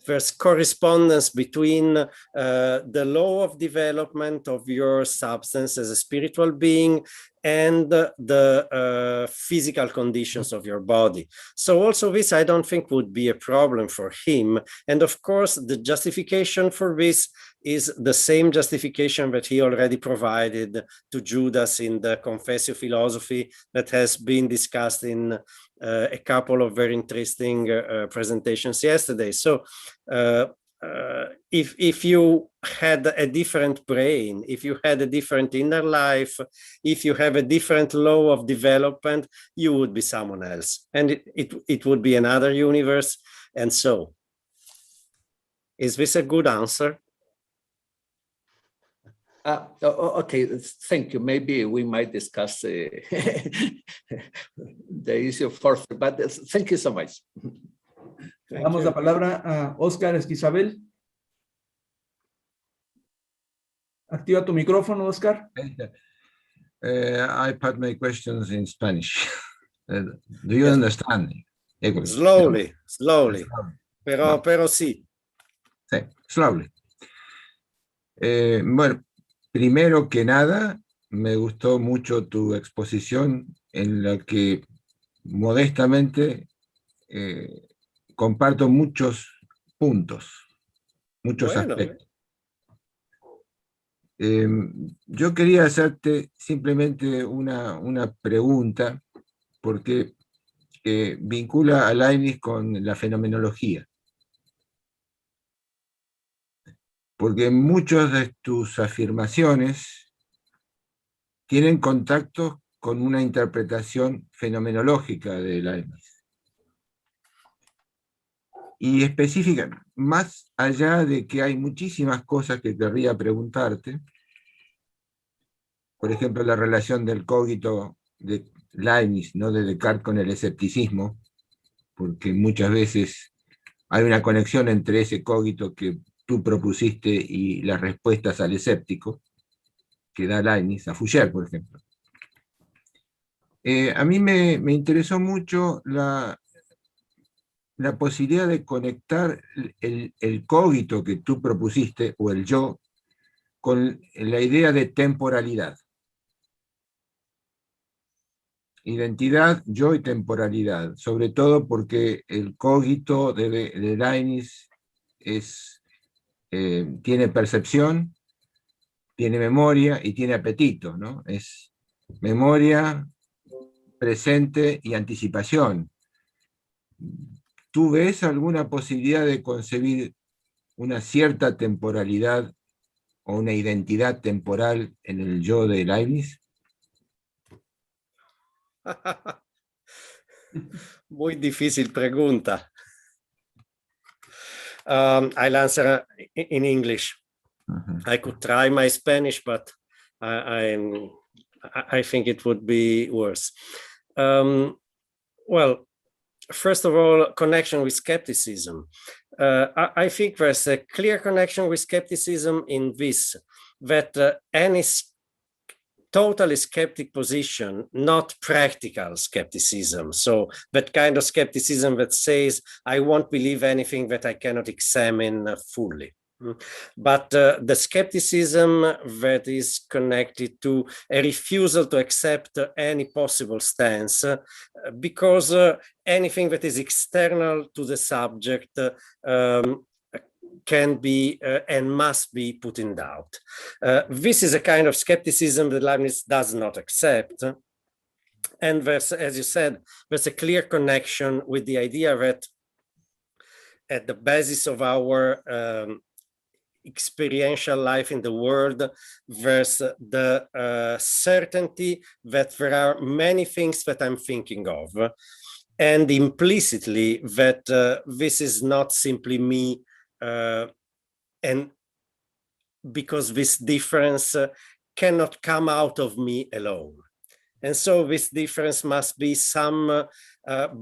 [SPEAKER 3] There's correspondence between the law of development of your substance as a spiritual being and the physical conditions of your body. So also this, I don't think, would be a problem for him. And of course, the justification for this is the same justification that he already provided to Judas in the Confessio philosophy that has been discussed in a couple of very interesting presentations yesterday. So if you had a different brain, if you had a different inner life, if you have a different law of development, you would be someone else, and it would be another universe. And so, is this a good answer?
[SPEAKER 1] Okay, thank you. Maybe we might discuss the issue further, but thank you so much.
[SPEAKER 2] Damos la palabra a Oscar Esquizabel. Activa tu micrófono, Oscar.
[SPEAKER 5] I put my questions in Spanish. Do you understand?
[SPEAKER 3] Slowly. Pero sí.
[SPEAKER 5] Sí, slowly. Bueno, primero que nada, me gustó mucho tu exposición en la que modestamente comparto muchos puntos, muchos aspectos. Yo quería hacerte simplemente una pregunta, porque vincula a Leibniz con la fenomenología. Porque muchas de tus afirmaciones tienen contacto con una interpretación fenomenológica de Leibniz. Y específica, más allá de que hay muchísimas cosas que querría preguntarte, por ejemplo, la relación del cogito de Leibniz, no de Descartes, con el escepticismo, porque muchas veces hay una conexión entre ese cogito que tú propusiste y las respuestas al escéptico, que da Leibniz, a Foucher, por ejemplo. A mí me interesó mucho la posibilidad de conectar el cogito que tú propusiste, o el yo, con la idea de temporalidad. Identidad, yo y temporalidad, sobre todo porque el cogito de Leibniz tiene percepción, tiene memoria y tiene apetito, ¿no? Es memoria, presente y anticipación. ¿Tú ves alguna posibilidad de concebir una cierta temporalidad o una identidad temporal en el yo de Leibniz?
[SPEAKER 3] Muy difícil pregunta. I'll answer in English. I could try my Spanish, but I think it would be worse. Well, first of all, connection with skepticism. I think there's a clear connection with skepticism in this, that any totally skeptic position, not practical skepticism. So that kind of skepticism that says, I won't believe anything that I cannot examine fully. But the skepticism that is connected to a refusal to accept any possible stance, because anything that is external to the subject can be and must be put in doubt. This is a kind of skepticism that Leibniz does not accept. And there's, as you said, there's a clear connection with the idea that at the basis of our experiential life in the world versus the certainty that there are many things that I'm thinking of, and implicitly that this is not simply me, and because this difference cannot come out of me alone. And so this difference must be some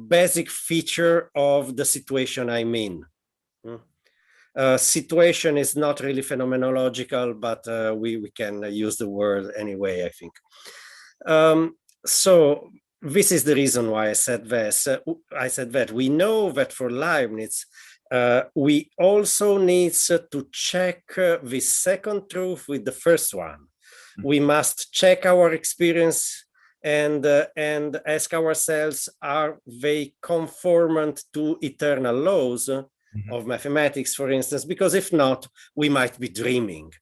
[SPEAKER 3] basic feature of the situation I'm in. Situation is not really phenomenological, but we can use the word anyway, I think. So this is the reason why I said this. I said that we know that for Leibniz, we also need to check the second truth with the first one. We must check our experience and ask ourselves, are they conformant to eternal laws of mathematics, for instance? Because if not, we might be dreaming.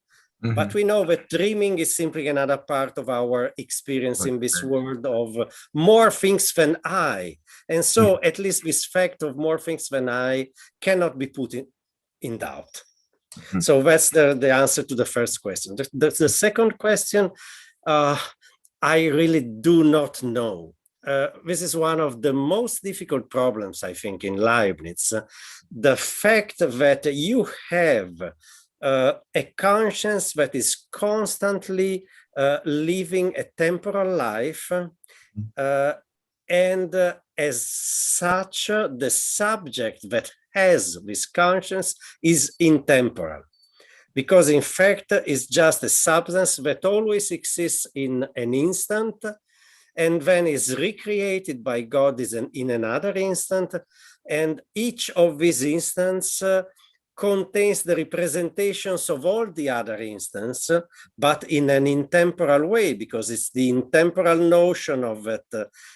[SPEAKER 3] But we know that dreaming is simply another part of our experience in this world of more things than I. And so at least this fact of more things than I cannot be put in doubt. So that's the answer to the first question. The second question, I really do not know. This is one of the most difficult problems, I think, in Leibniz. The fact that you have a conscience that is constantly living a temporal life, and as such, the subject that has this conscience is intemporal, because in fact it's just a substance that always exists in an instant and then is recreated by God in another instant, and each of these instants contains the representations of all the other instances, but in an intemporal way, because it's the intemporal notion of that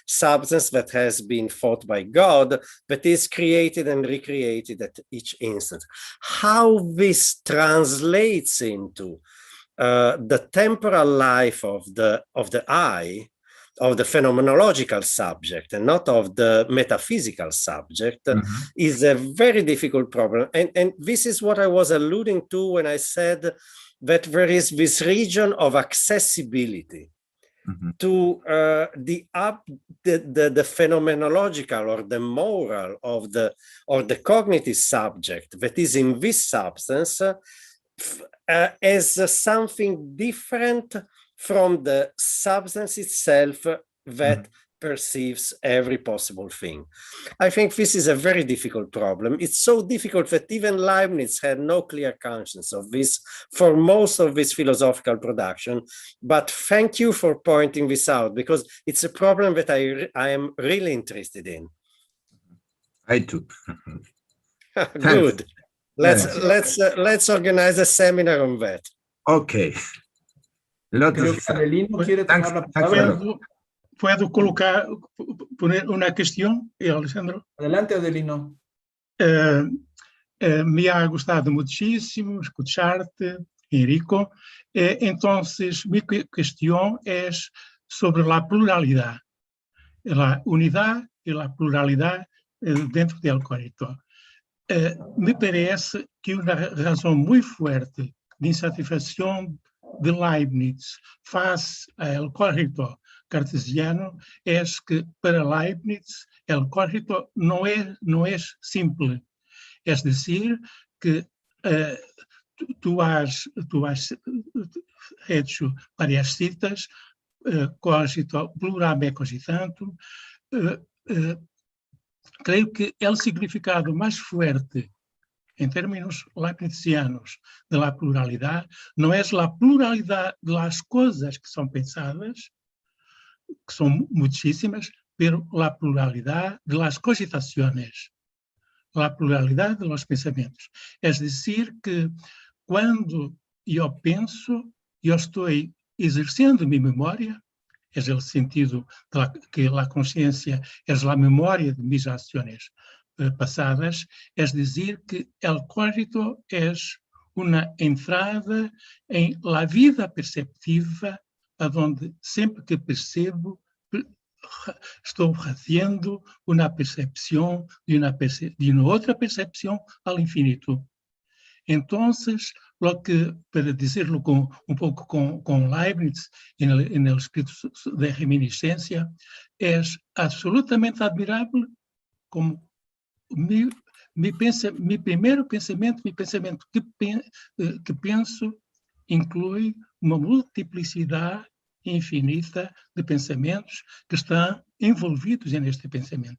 [SPEAKER 3] substance that has been thought by God that is created and recreated at each instant. How this translates into the temporal life of the I, of the phenomenological subject and not of the metaphysical subject, is a very difficult problem. And this is what I was alluding to when I said that there is this region of accessibility to the phenomenological or the moral of the cognitive subject that is in this substance as something different from the substance itself that perceives every possible thing. I think this is a very difficult problem. It's so difficult that even Leibniz had no clear conscience of this for most of his philosophical production. But thank you for pointing this out, because it's a problem that I am really interested in.
[SPEAKER 5] I too.
[SPEAKER 3] Good. Let's organize a seminar on that.
[SPEAKER 5] Okay.
[SPEAKER 2] Creo que Adelino quiere tomar la palabra.
[SPEAKER 6] ¿Puedo poner una cuestión, Alessandro?
[SPEAKER 2] Adelante, Adelino.
[SPEAKER 6] Me ha gustado muchísimo escucharte, Enrico. Entonces, mi cuestión es sobre la pluralidad, la unidad y la pluralidad dentro del cogito. Me parece que una razón muy fuerte de insatisfacción de Leibniz face al cogito cartesiano es que para Leibniz el cogito no es simple. Es decir, que tú has hecho varias citas, cogito plurame cogitando. Creo que el significado más fuerte en términos leibnizianos de la pluralidad no es la pluralidad de las cosas que son pensadas, que son muchísimas, pero la pluralidad de las cogitaciones, la pluralidad de los pensamientos. Es decir, que cuando yo pienso, yo estoy ejerciendo mi memoria, es el sentido de que la conciencia es la memoria de mis acciones pasadas, es decir, que el cogito es una entrada en la vida perceptiva, a donde sempre que percebo, estou haciendo una percepción de una otra percepción al infinito. Entonces, lo que, para dizer-lo um pouco com Leibniz, en el escrito de reminiscência, é absolutamente admirável como meu primeiro pensamento que penso inclui uma multiplicidade infinita de pensamentos que estão envolvidos neste pensamento.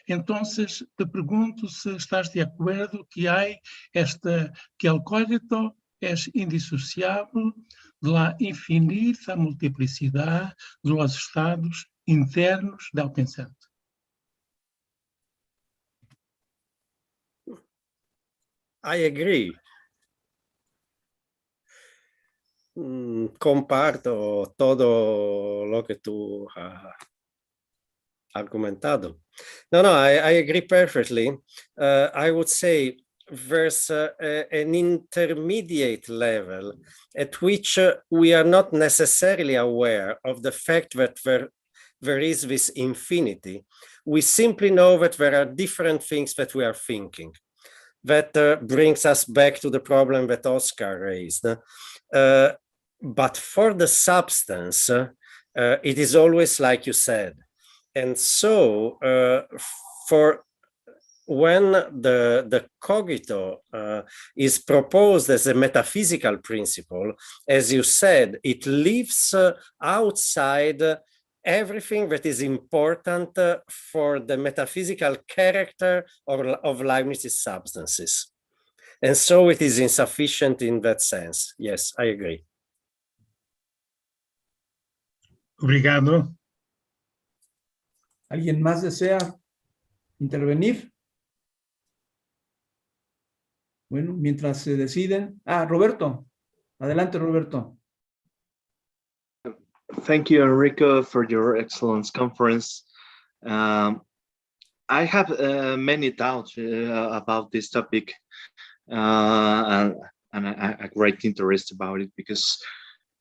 [SPEAKER 6] Então, te pergunto se estás de acordo que que el cogito é indissociável da infinita multiplicidade dos estados internos del pensante.
[SPEAKER 3] I agree. Comparto todo lo que tú has argumentado. No, I agree perfectly. I would say there's an intermediate level at which we are not necessarily aware of the fact that there is this infinity. We simply know that there are different things that we are thinking. That brings us back to the problem that Oscar raised. But for the substance, it is always like you said. And so for when the cogito is proposed as a metaphysical principle, as you said, it leaves outside everything that is important for the metaphysical character of Leibniz's substances. And so it is insufficient in that sense. Yes, I agree.
[SPEAKER 6] Obrigado.
[SPEAKER 2] ¿Alguien más desea intervenir? Bueno, mientras se deciden. Roberto. Adelante, Roberto.
[SPEAKER 7] Thank you, Enrico, for your excellent conference. I have many doubts about this topic and a great interest about it, because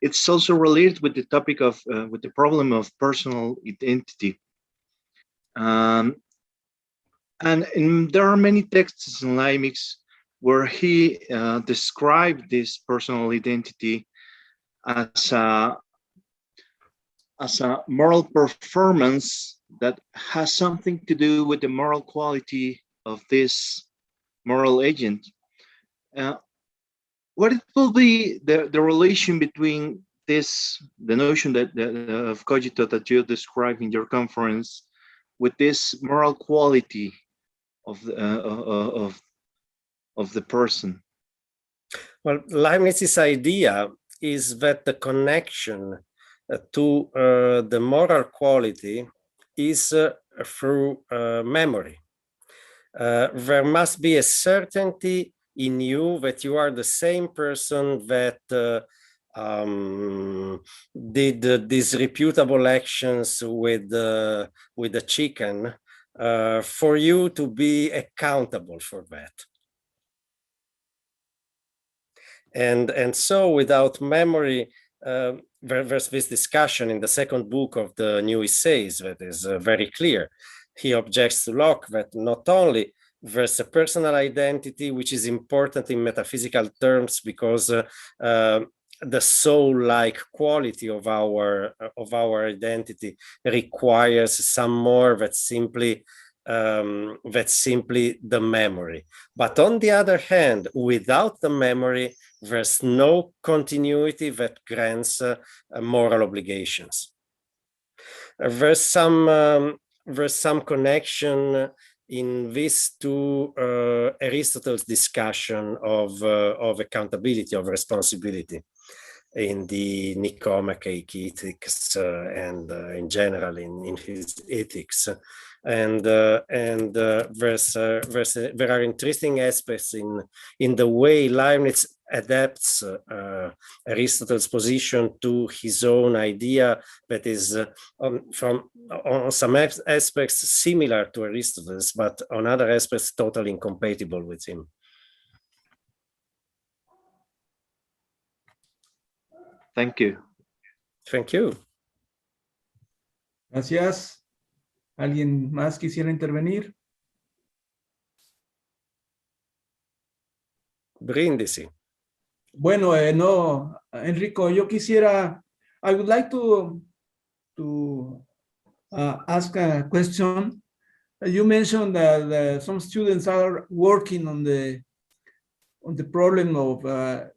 [SPEAKER 7] it's also related with the topic of with the problem of personal identity. And there are many texts in Leibniz where he described this personal identity as a moral performance that has something to do with the moral quality of this moral agent. What it will be the relation between this, the notion that of cogito that you described in your conference, with this moral quality of the person?
[SPEAKER 3] Well, Leibniz's idea is that the connection to the moral quality is through memory. There must be a certainty in you that you are the same person that did disreputable actions with the chicken, for you to be accountable for that. And so without memory, there's this discussion in the second book of the New Essays that is very clear. He objects to Locke that not only there's a personal identity, which is important in metaphysical terms because the soul-like quality of our identity requires some more that's simply the memory. But on the other hand, without the memory, there's no continuity that grants moral obligations. There's some connection in this to Aristotle's discussion of accountability, of responsibility in the Nicomachean Ethics and in general in his ethics. And there are interesting aspects in the way Leibniz adapts Aristotle's position to his own idea that is on some aspects similar to Aristotle's, but on other aspects totally incompatible with him.
[SPEAKER 7] Thank you.
[SPEAKER 3] Thank you.
[SPEAKER 2] Gracias. ¿Alguien más quisiera intervenir?
[SPEAKER 3] Brindisi.
[SPEAKER 2] Bueno, no, Enrico, yo quisiera, I would like to ask a question. You mentioned that some students are working on the problem of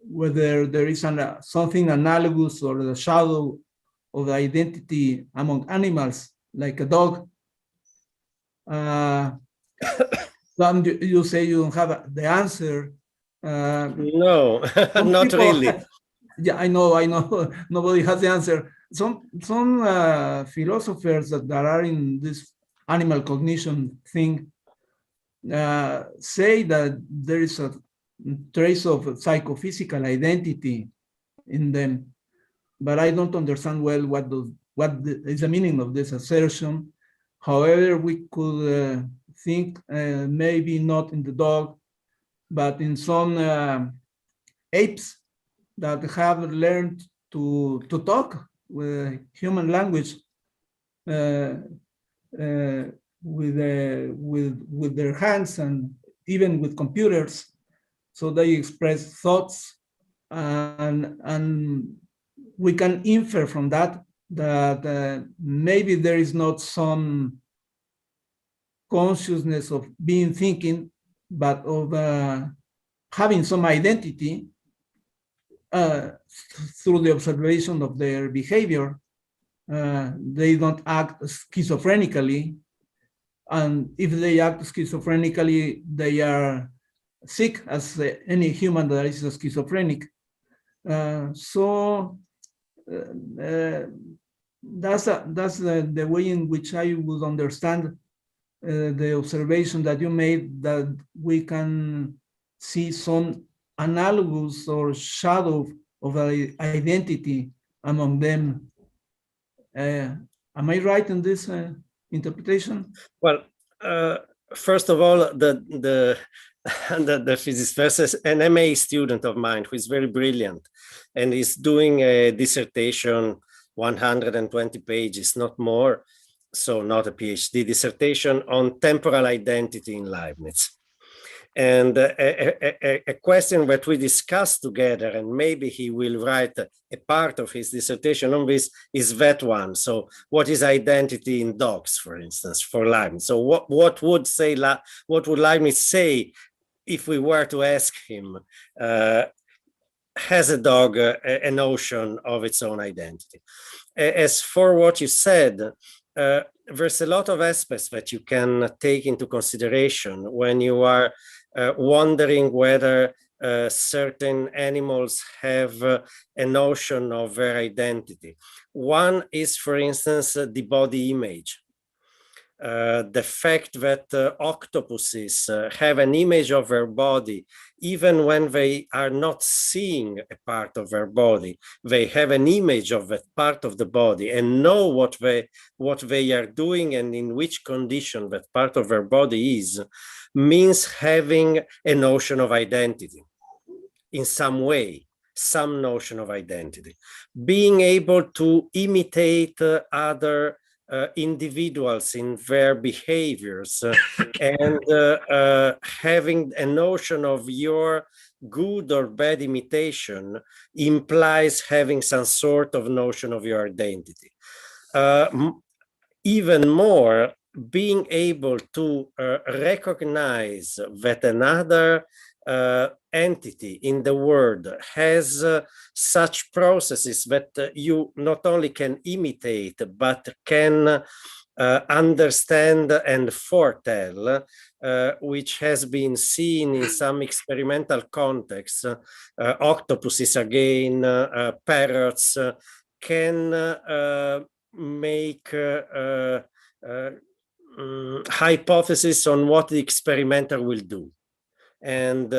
[SPEAKER 2] whether there is something analogous or the shadow of the identity among animals, like a dog. Some you say you don't have the answer.
[SPEAKER 3] No, not really.
[SPEAKER 2] Yeah, I know. Nobody has the answer. Some philosophers that are in this animal cognition thing say that there is a trace of psychophysical identity in them, but I don't understand well what is the meaning of this assertion. However, we could think maybe not in the dog, but in some apes that have learned to talk with human language with their hands and even with computers. So they express thoughts, and we can infer from that maybe there is not some consciousness of being thinking, but of having some identity through the observation of their behavior. They don't act schizophrenically, and if they act schizophrenically, they are sick as any human that is a schizophrenic. So that's the way in which I would understand the observation that you made, that we can see some analogous or shadow of identity among them. Am I right in this interpretation?
[SPEAKER 3] Well, first of all, the physicist versus an MA student of mine who is very brilliant and is doing a dissertation, 120 pages, not more, so not a PhD dissertation on temporal identity in Leibniz. And a question that we discussed together, and maybe he will write a part of his dissertation on this, is that one. So what is identity in dogs, for instance, for Leibniz? So what would Leibniz say if we were to ask him, has a dog a notion of its own identity? As for what you said, there's a lot of aspects that you can take into consideration when you are wondering whether certain animals have a notion of their identity. One is, for instance, the body image. The fact that octopuses have an image of their body, even when they are not seeing a part of their body, they have an image of that part of the body and know what they are doing and in which condition that part of their body is, means having a notion of identity in some way, some notion of identity. Being able to imitate other individuals in their behaviors and having a notion of your good or bad imitation implies having some sort of notion of your identity. Even more, being able to recognize that another entity in the world has such processes that you not only can imitate, but can understand and foretell, which has been seen in some experimental contexts. Octopuses again, parrots can make hypotheses on what the experimenter will do, and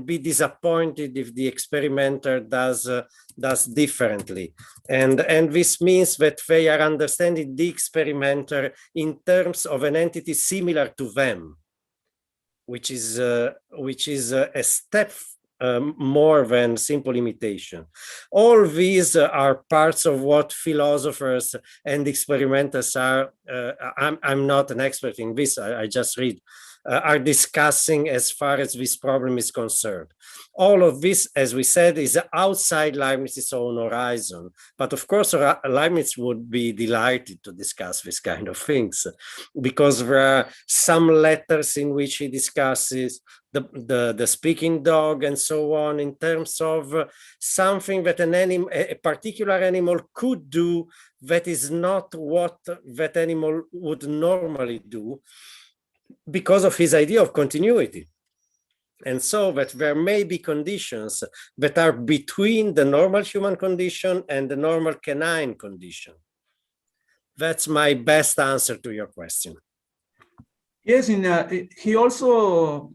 [SPEAKER 3] be disappointed if the experimenter does differently. And this means that they are understanding the experimenter in terms of an entity similar to them, which is a step more than simple imitation. All these are parts of what philosophers and experimenters are, I'm not an expert in this, I just read, are discussing as far as this problem is concerned. All of this, as we said, is outside Leibniz's own horizon. But of course, Leibniz would be delighted to discuss this kind of things, because there are some letters in which he discusses the speaking dog and so on, in terms of something that a particular animal could do that is not what that animal would normally do, because of his idea of continuity. And so that there may be conditions that are between the normal human condition and the normal canine condition. That's my best answer to your question.
[SPEAKER 2] Yes, he also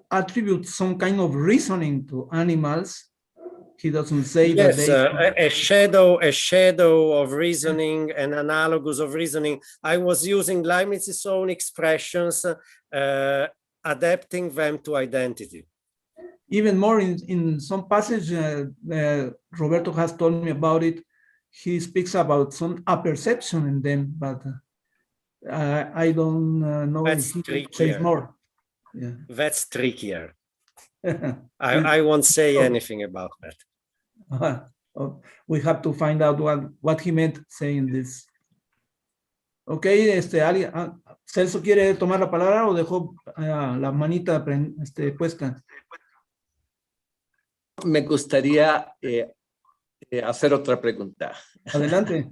[SPEAKER 2] attributes some kind of reasoning to animals. He doesn't say
[SPEAKER 3] yes,
[SPEAKER 2] that they...
[SPEAKER 3] a shadow of reasoning, an analogous of reasoning. I was using Leibniz's own expressions, adapting them to identity.
[SPEAKER 2] Even more in some passage, Roberto has told me about it. He speaks about some apperception in them, but I don't know
[SPEAKER 3] That's
[SPEAKER 2] if he
[SPEAKER 3] trickier.
[SPEAKER 2] says more. Yeah.
[SPEAKER 3] That's trickier. I won't say anything about that.
[SPEAKER 2] We have to find out what he meant saying this. Okay, Celso, ¿quiere tomar la palabra o dejó la manita puesta?
[SPEAKER 1] Me gustaría hacer otra pregunta.
[SPEAKER 2] Adelante.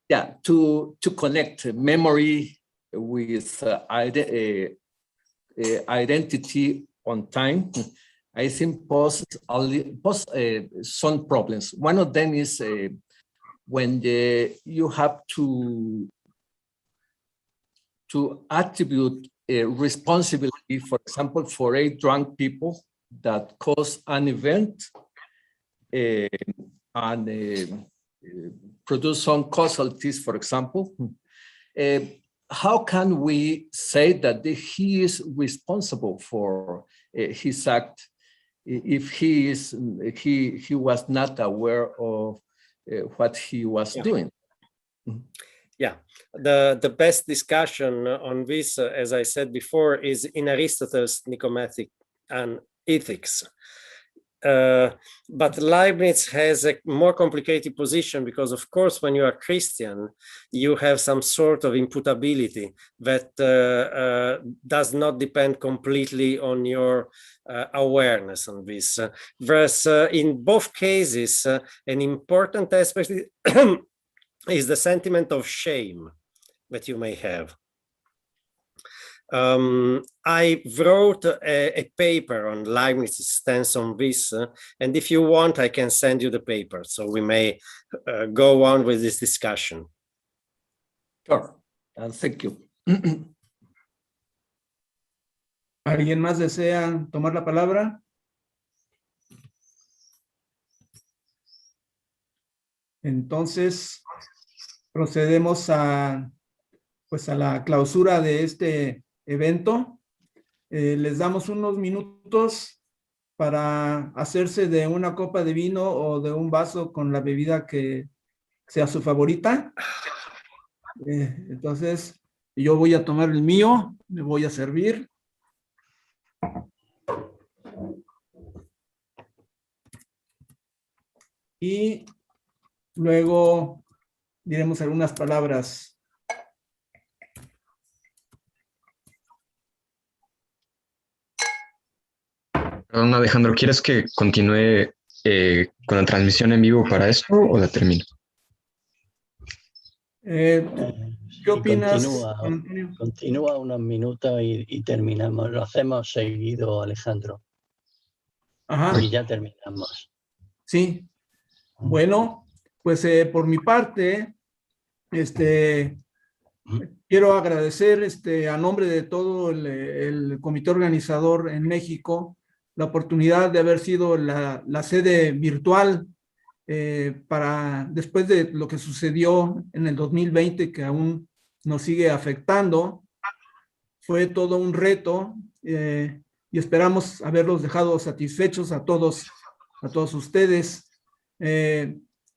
[SPEAKER 1] Yeah, to connect memory with identity on time, I think pose some problems. One of them is when you have to attribute a responsibility, for example, for 8 drunk people that cause an event and produce some casualties, for example. How can we say that he is responsible for his act if he was not aware of what he was doing?
[SPEAKER 3] Yeah, the best discussion on this, as I said before, is in Aristotle's Nicomachean and Ethics. But Leibniz has a more complicated position because, of course, when you are Christian, you have some sort of imputability that does not depend completely on your awareness on this. Whereas in both cases, an important aspect is the sentiment of shame that you may have. I wrote a paper on Leibniz's stance on this, and if you want, I can send you the paper, so we may go on with this discussion.
[SPEAKER 1] Sure, thank you.
[SPEAKER 2] ¿Alguien más desea tomar la palabra? Entonces, procedemos a la clausura de este evento. Les damos unos minutos para hacerse de una copa de vino o de un vaso con la bebida que sea su favorita. Entonces, yo voy a tomar el mío, me voy a servir. Y luego diremos algunas palabras.
[SPEAKER 8] Perdón, Alejandro, ¿quieres que continúe con la transmisión en vivo para esto o la termino?
[SPEAKER 2] ¿Qué opinas?
[SPEAKER 9] Continúa unos minutos y terminamos. Lo hacemos seguido, Alejandro.
[SPEAKER 2] Ajá.
[SPEAKER 9] Y ya terminamos.
[SPEAKER 2] Sí. Bueno, pues por mi parte, quiero agradecer a nombre de todo el comité organizador en México la oportunidad de haber sido la sede virtual para después de lo que sucedió en el 2020, que aún nos sigue afectando. Fue todo un reto. y esperamos haberlos dejado satisfechos a todos ustedes.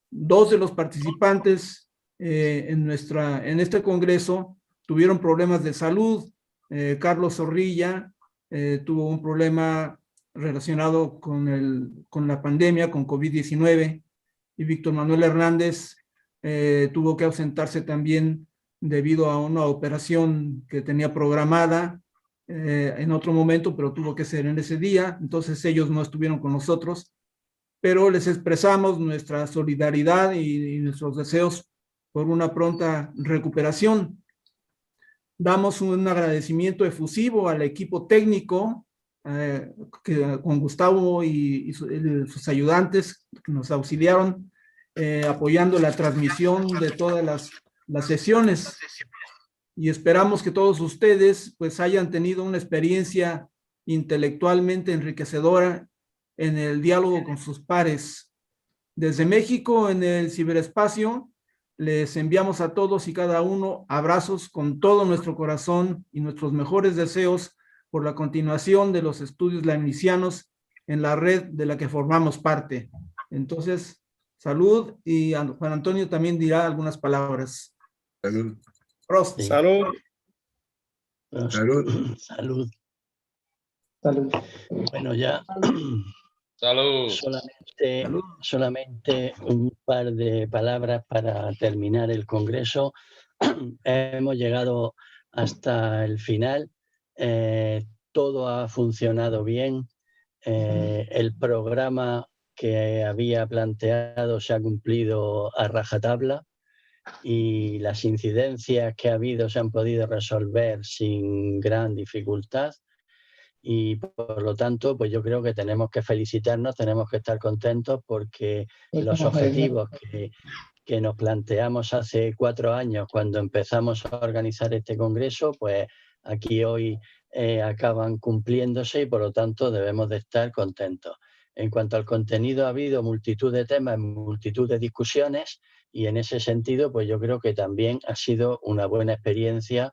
[SPEAKER 2] Dos de los participantes en este congreso tuvieron problemas de salud. Carlos Zorrilla tuvo un problema relacionado con la pandemia, con COVID-19, y Víctor Manuel Hernández tuvo que ausentarse también debido a una operación que tenía programada en otro momento, pero tuvo que ser en ese día. Entonces ellos no estuvieron con nosotros, pero les expresamos nuestra solidaridad y nuestros deseos por una pronta recuperación. Damos un agradecimiento efusivo al equipo técnico, con Gustavo y sus ayudantes que nos auxiliaron, apoyando la transmisión de todas las sesiones. Y esperamos que todos ustedes pues hayan tenido una experiencia intelectualmente enriquecedora en el diálogo con sus pares. Desde México, en el ciberespacio, les enviamos a todos y cada uno abrazos con todo nuestro corazón y nuestros mejores deseos por la continuación de los estudios leibnizianos en la red de la que formamos parte. Entonces, salud, y Juan Antonio también dirá algunas palabras.
[SPEAKER 5] Salud.
[SPEAKER 2] Prost.
[SPEAKER 9] Sí.
[SPEAKER 3] Salud.
[SPEAKER 5] Salud.
[SPEAKER 9] Salud.
[SPEAKER 4] Salud.
[SPEAKER 9] Bueno, ya
[SPEAKER 10] Salud.
[SPEAKER 9] solamente un par de palabras para terminar el Congreso. Hemos llegado hasta el final. Todo ha funcionado bien. El programa que había planteado se ha cumplido a rajatabla, y las incidencias que ha habido se han podido resolver sin gran dificultad, y por lo tanto pues yo creo que tenemos que felicitarnos, tenemos que estar contentos, porque los objetivos que nos planteamos hace 4 años cuando empezamos a organizar este congreso, pues aquí hoy acaban cumpliéndose, y por lo tanto debemos de estar contentos. En cuanto al contenido, ha habido multitud de temas, multitud de discusiones, y en ese sentido pues yo creo que también ha sido una buena experiencia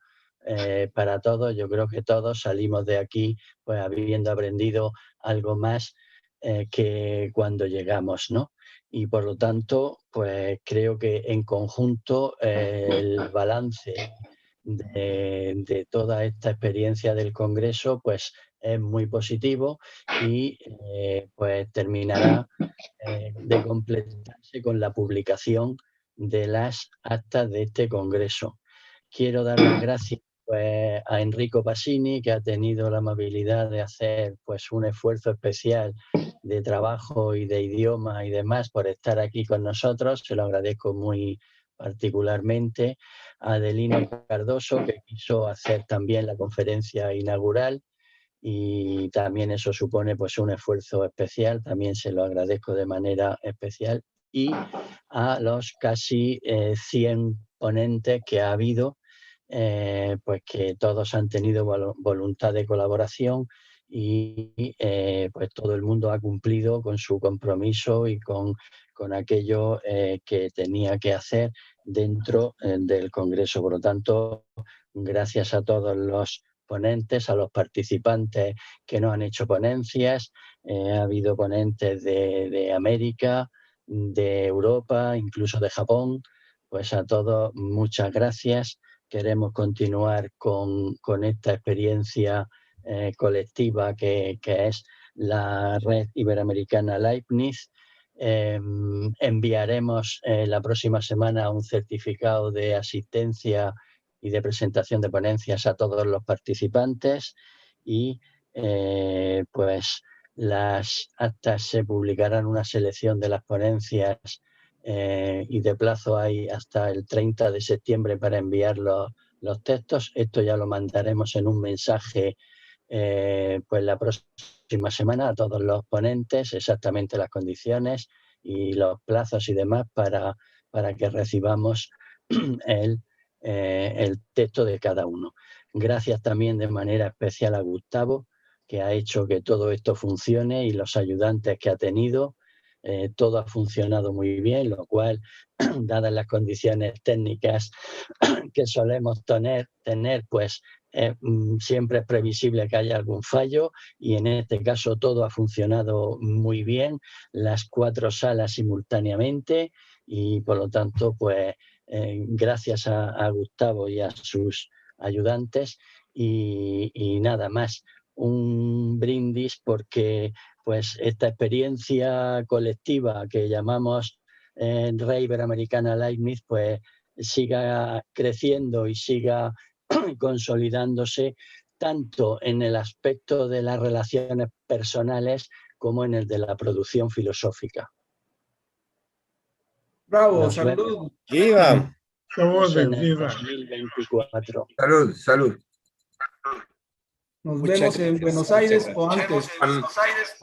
[SPEAKER 9] para todos. Yo creo que todos salimos de aquí pues habiendo aprendido algo más que cuando llegamos, ¿no? Y por lo tanto, pues creo que en conjunto el balance de toda esta experiencia del Congreso pues es muy positivo, y pues terminará de completarse con la publicación de las actas de este Congreso. Quiero dar las gracias pues a Enrico Pasini, que ha tenido la amabilidad de hacer pues un esfuerzo especial de trabajo y de idioma y demás por estar aquí con nosotros. Se lo agradezco muy particularmente. A Adelino Cardoso, que quiso hacer también la conferencia inaugural, y también eso supone pues un esfuerzo especial, también se lo agradezco de manera especial. Y a los casi 100 ponentes que ha habido, pues que todos han tenido voluntad de colaboración, y pues todo el mundo ha cumplido con su compromiso y con aquello que tenía que hacer dentro del Congreso. Por lo tanto, gracias a todos los ponentes, a los participantes que no han hecho ponencias. Ha habido ponentes de América, de Europa, incluso de Japón. Pues a todos muchas gracias. Queremos continuar con esta experiencia colectiva que es la red iberoamericana Leibniz. Enviaremos la próxima semana un certificado de asistencia y de presentación de ponencias a todos los participantes, y pues las actas se publicarán, una selección de las ponencias, y de plazo hay hasta el 30 de septiembre para enviar los textos. Esto ya lo mandaremos en un mensaje pues la próxima semana a todos los ponentes, exactamente las condiciones y los plazos y demás para que recibamos el texto de cada uno. Gracias también de manera especial a Gustavo, que ha hecho que todo esto funcione, y los ayudantes que ha tenido. Todo ha funcionado muy bien, lo cual, dadas las condiciones técnicas que solemos tener, pues siempre es previsible que haya algún fallo y en este caso todo ha funcionado muy bien, las 4 salas simultáneamente y por lo tanto pues gracias a Gustavo y a sus ayudantes y nada más. Un brindis porque pues esta experiencia colectiva que llamamos Red Iberoamericana Leibniz pues siga creciendo y siga consolidándose tanto en el aspecto de las relaciones personales como en el de la producción filosófica.
[SPEAKER 2] Bravo,
[SPEAKER 9] Nos
[SPEAKER 2] salud.
[SPEAKER 9] vemos
[SPEAKER 3] ¡Viva!
[SPEAKER 9] en el 2024.
[SPEAKER 5] Salud, salud.
[SPEAKER 2] Nos
[SPEAKER 3] Muchas
[SPEAKER 2] vemos en
[SPEAKER 3] gracias,
[SPEAKER 2] Buenos
[SPEAKER 3] muchas
[SPEAKER 2] Aires
[SPEAKER 3] gracias.
[SPEAKER 2] o antes.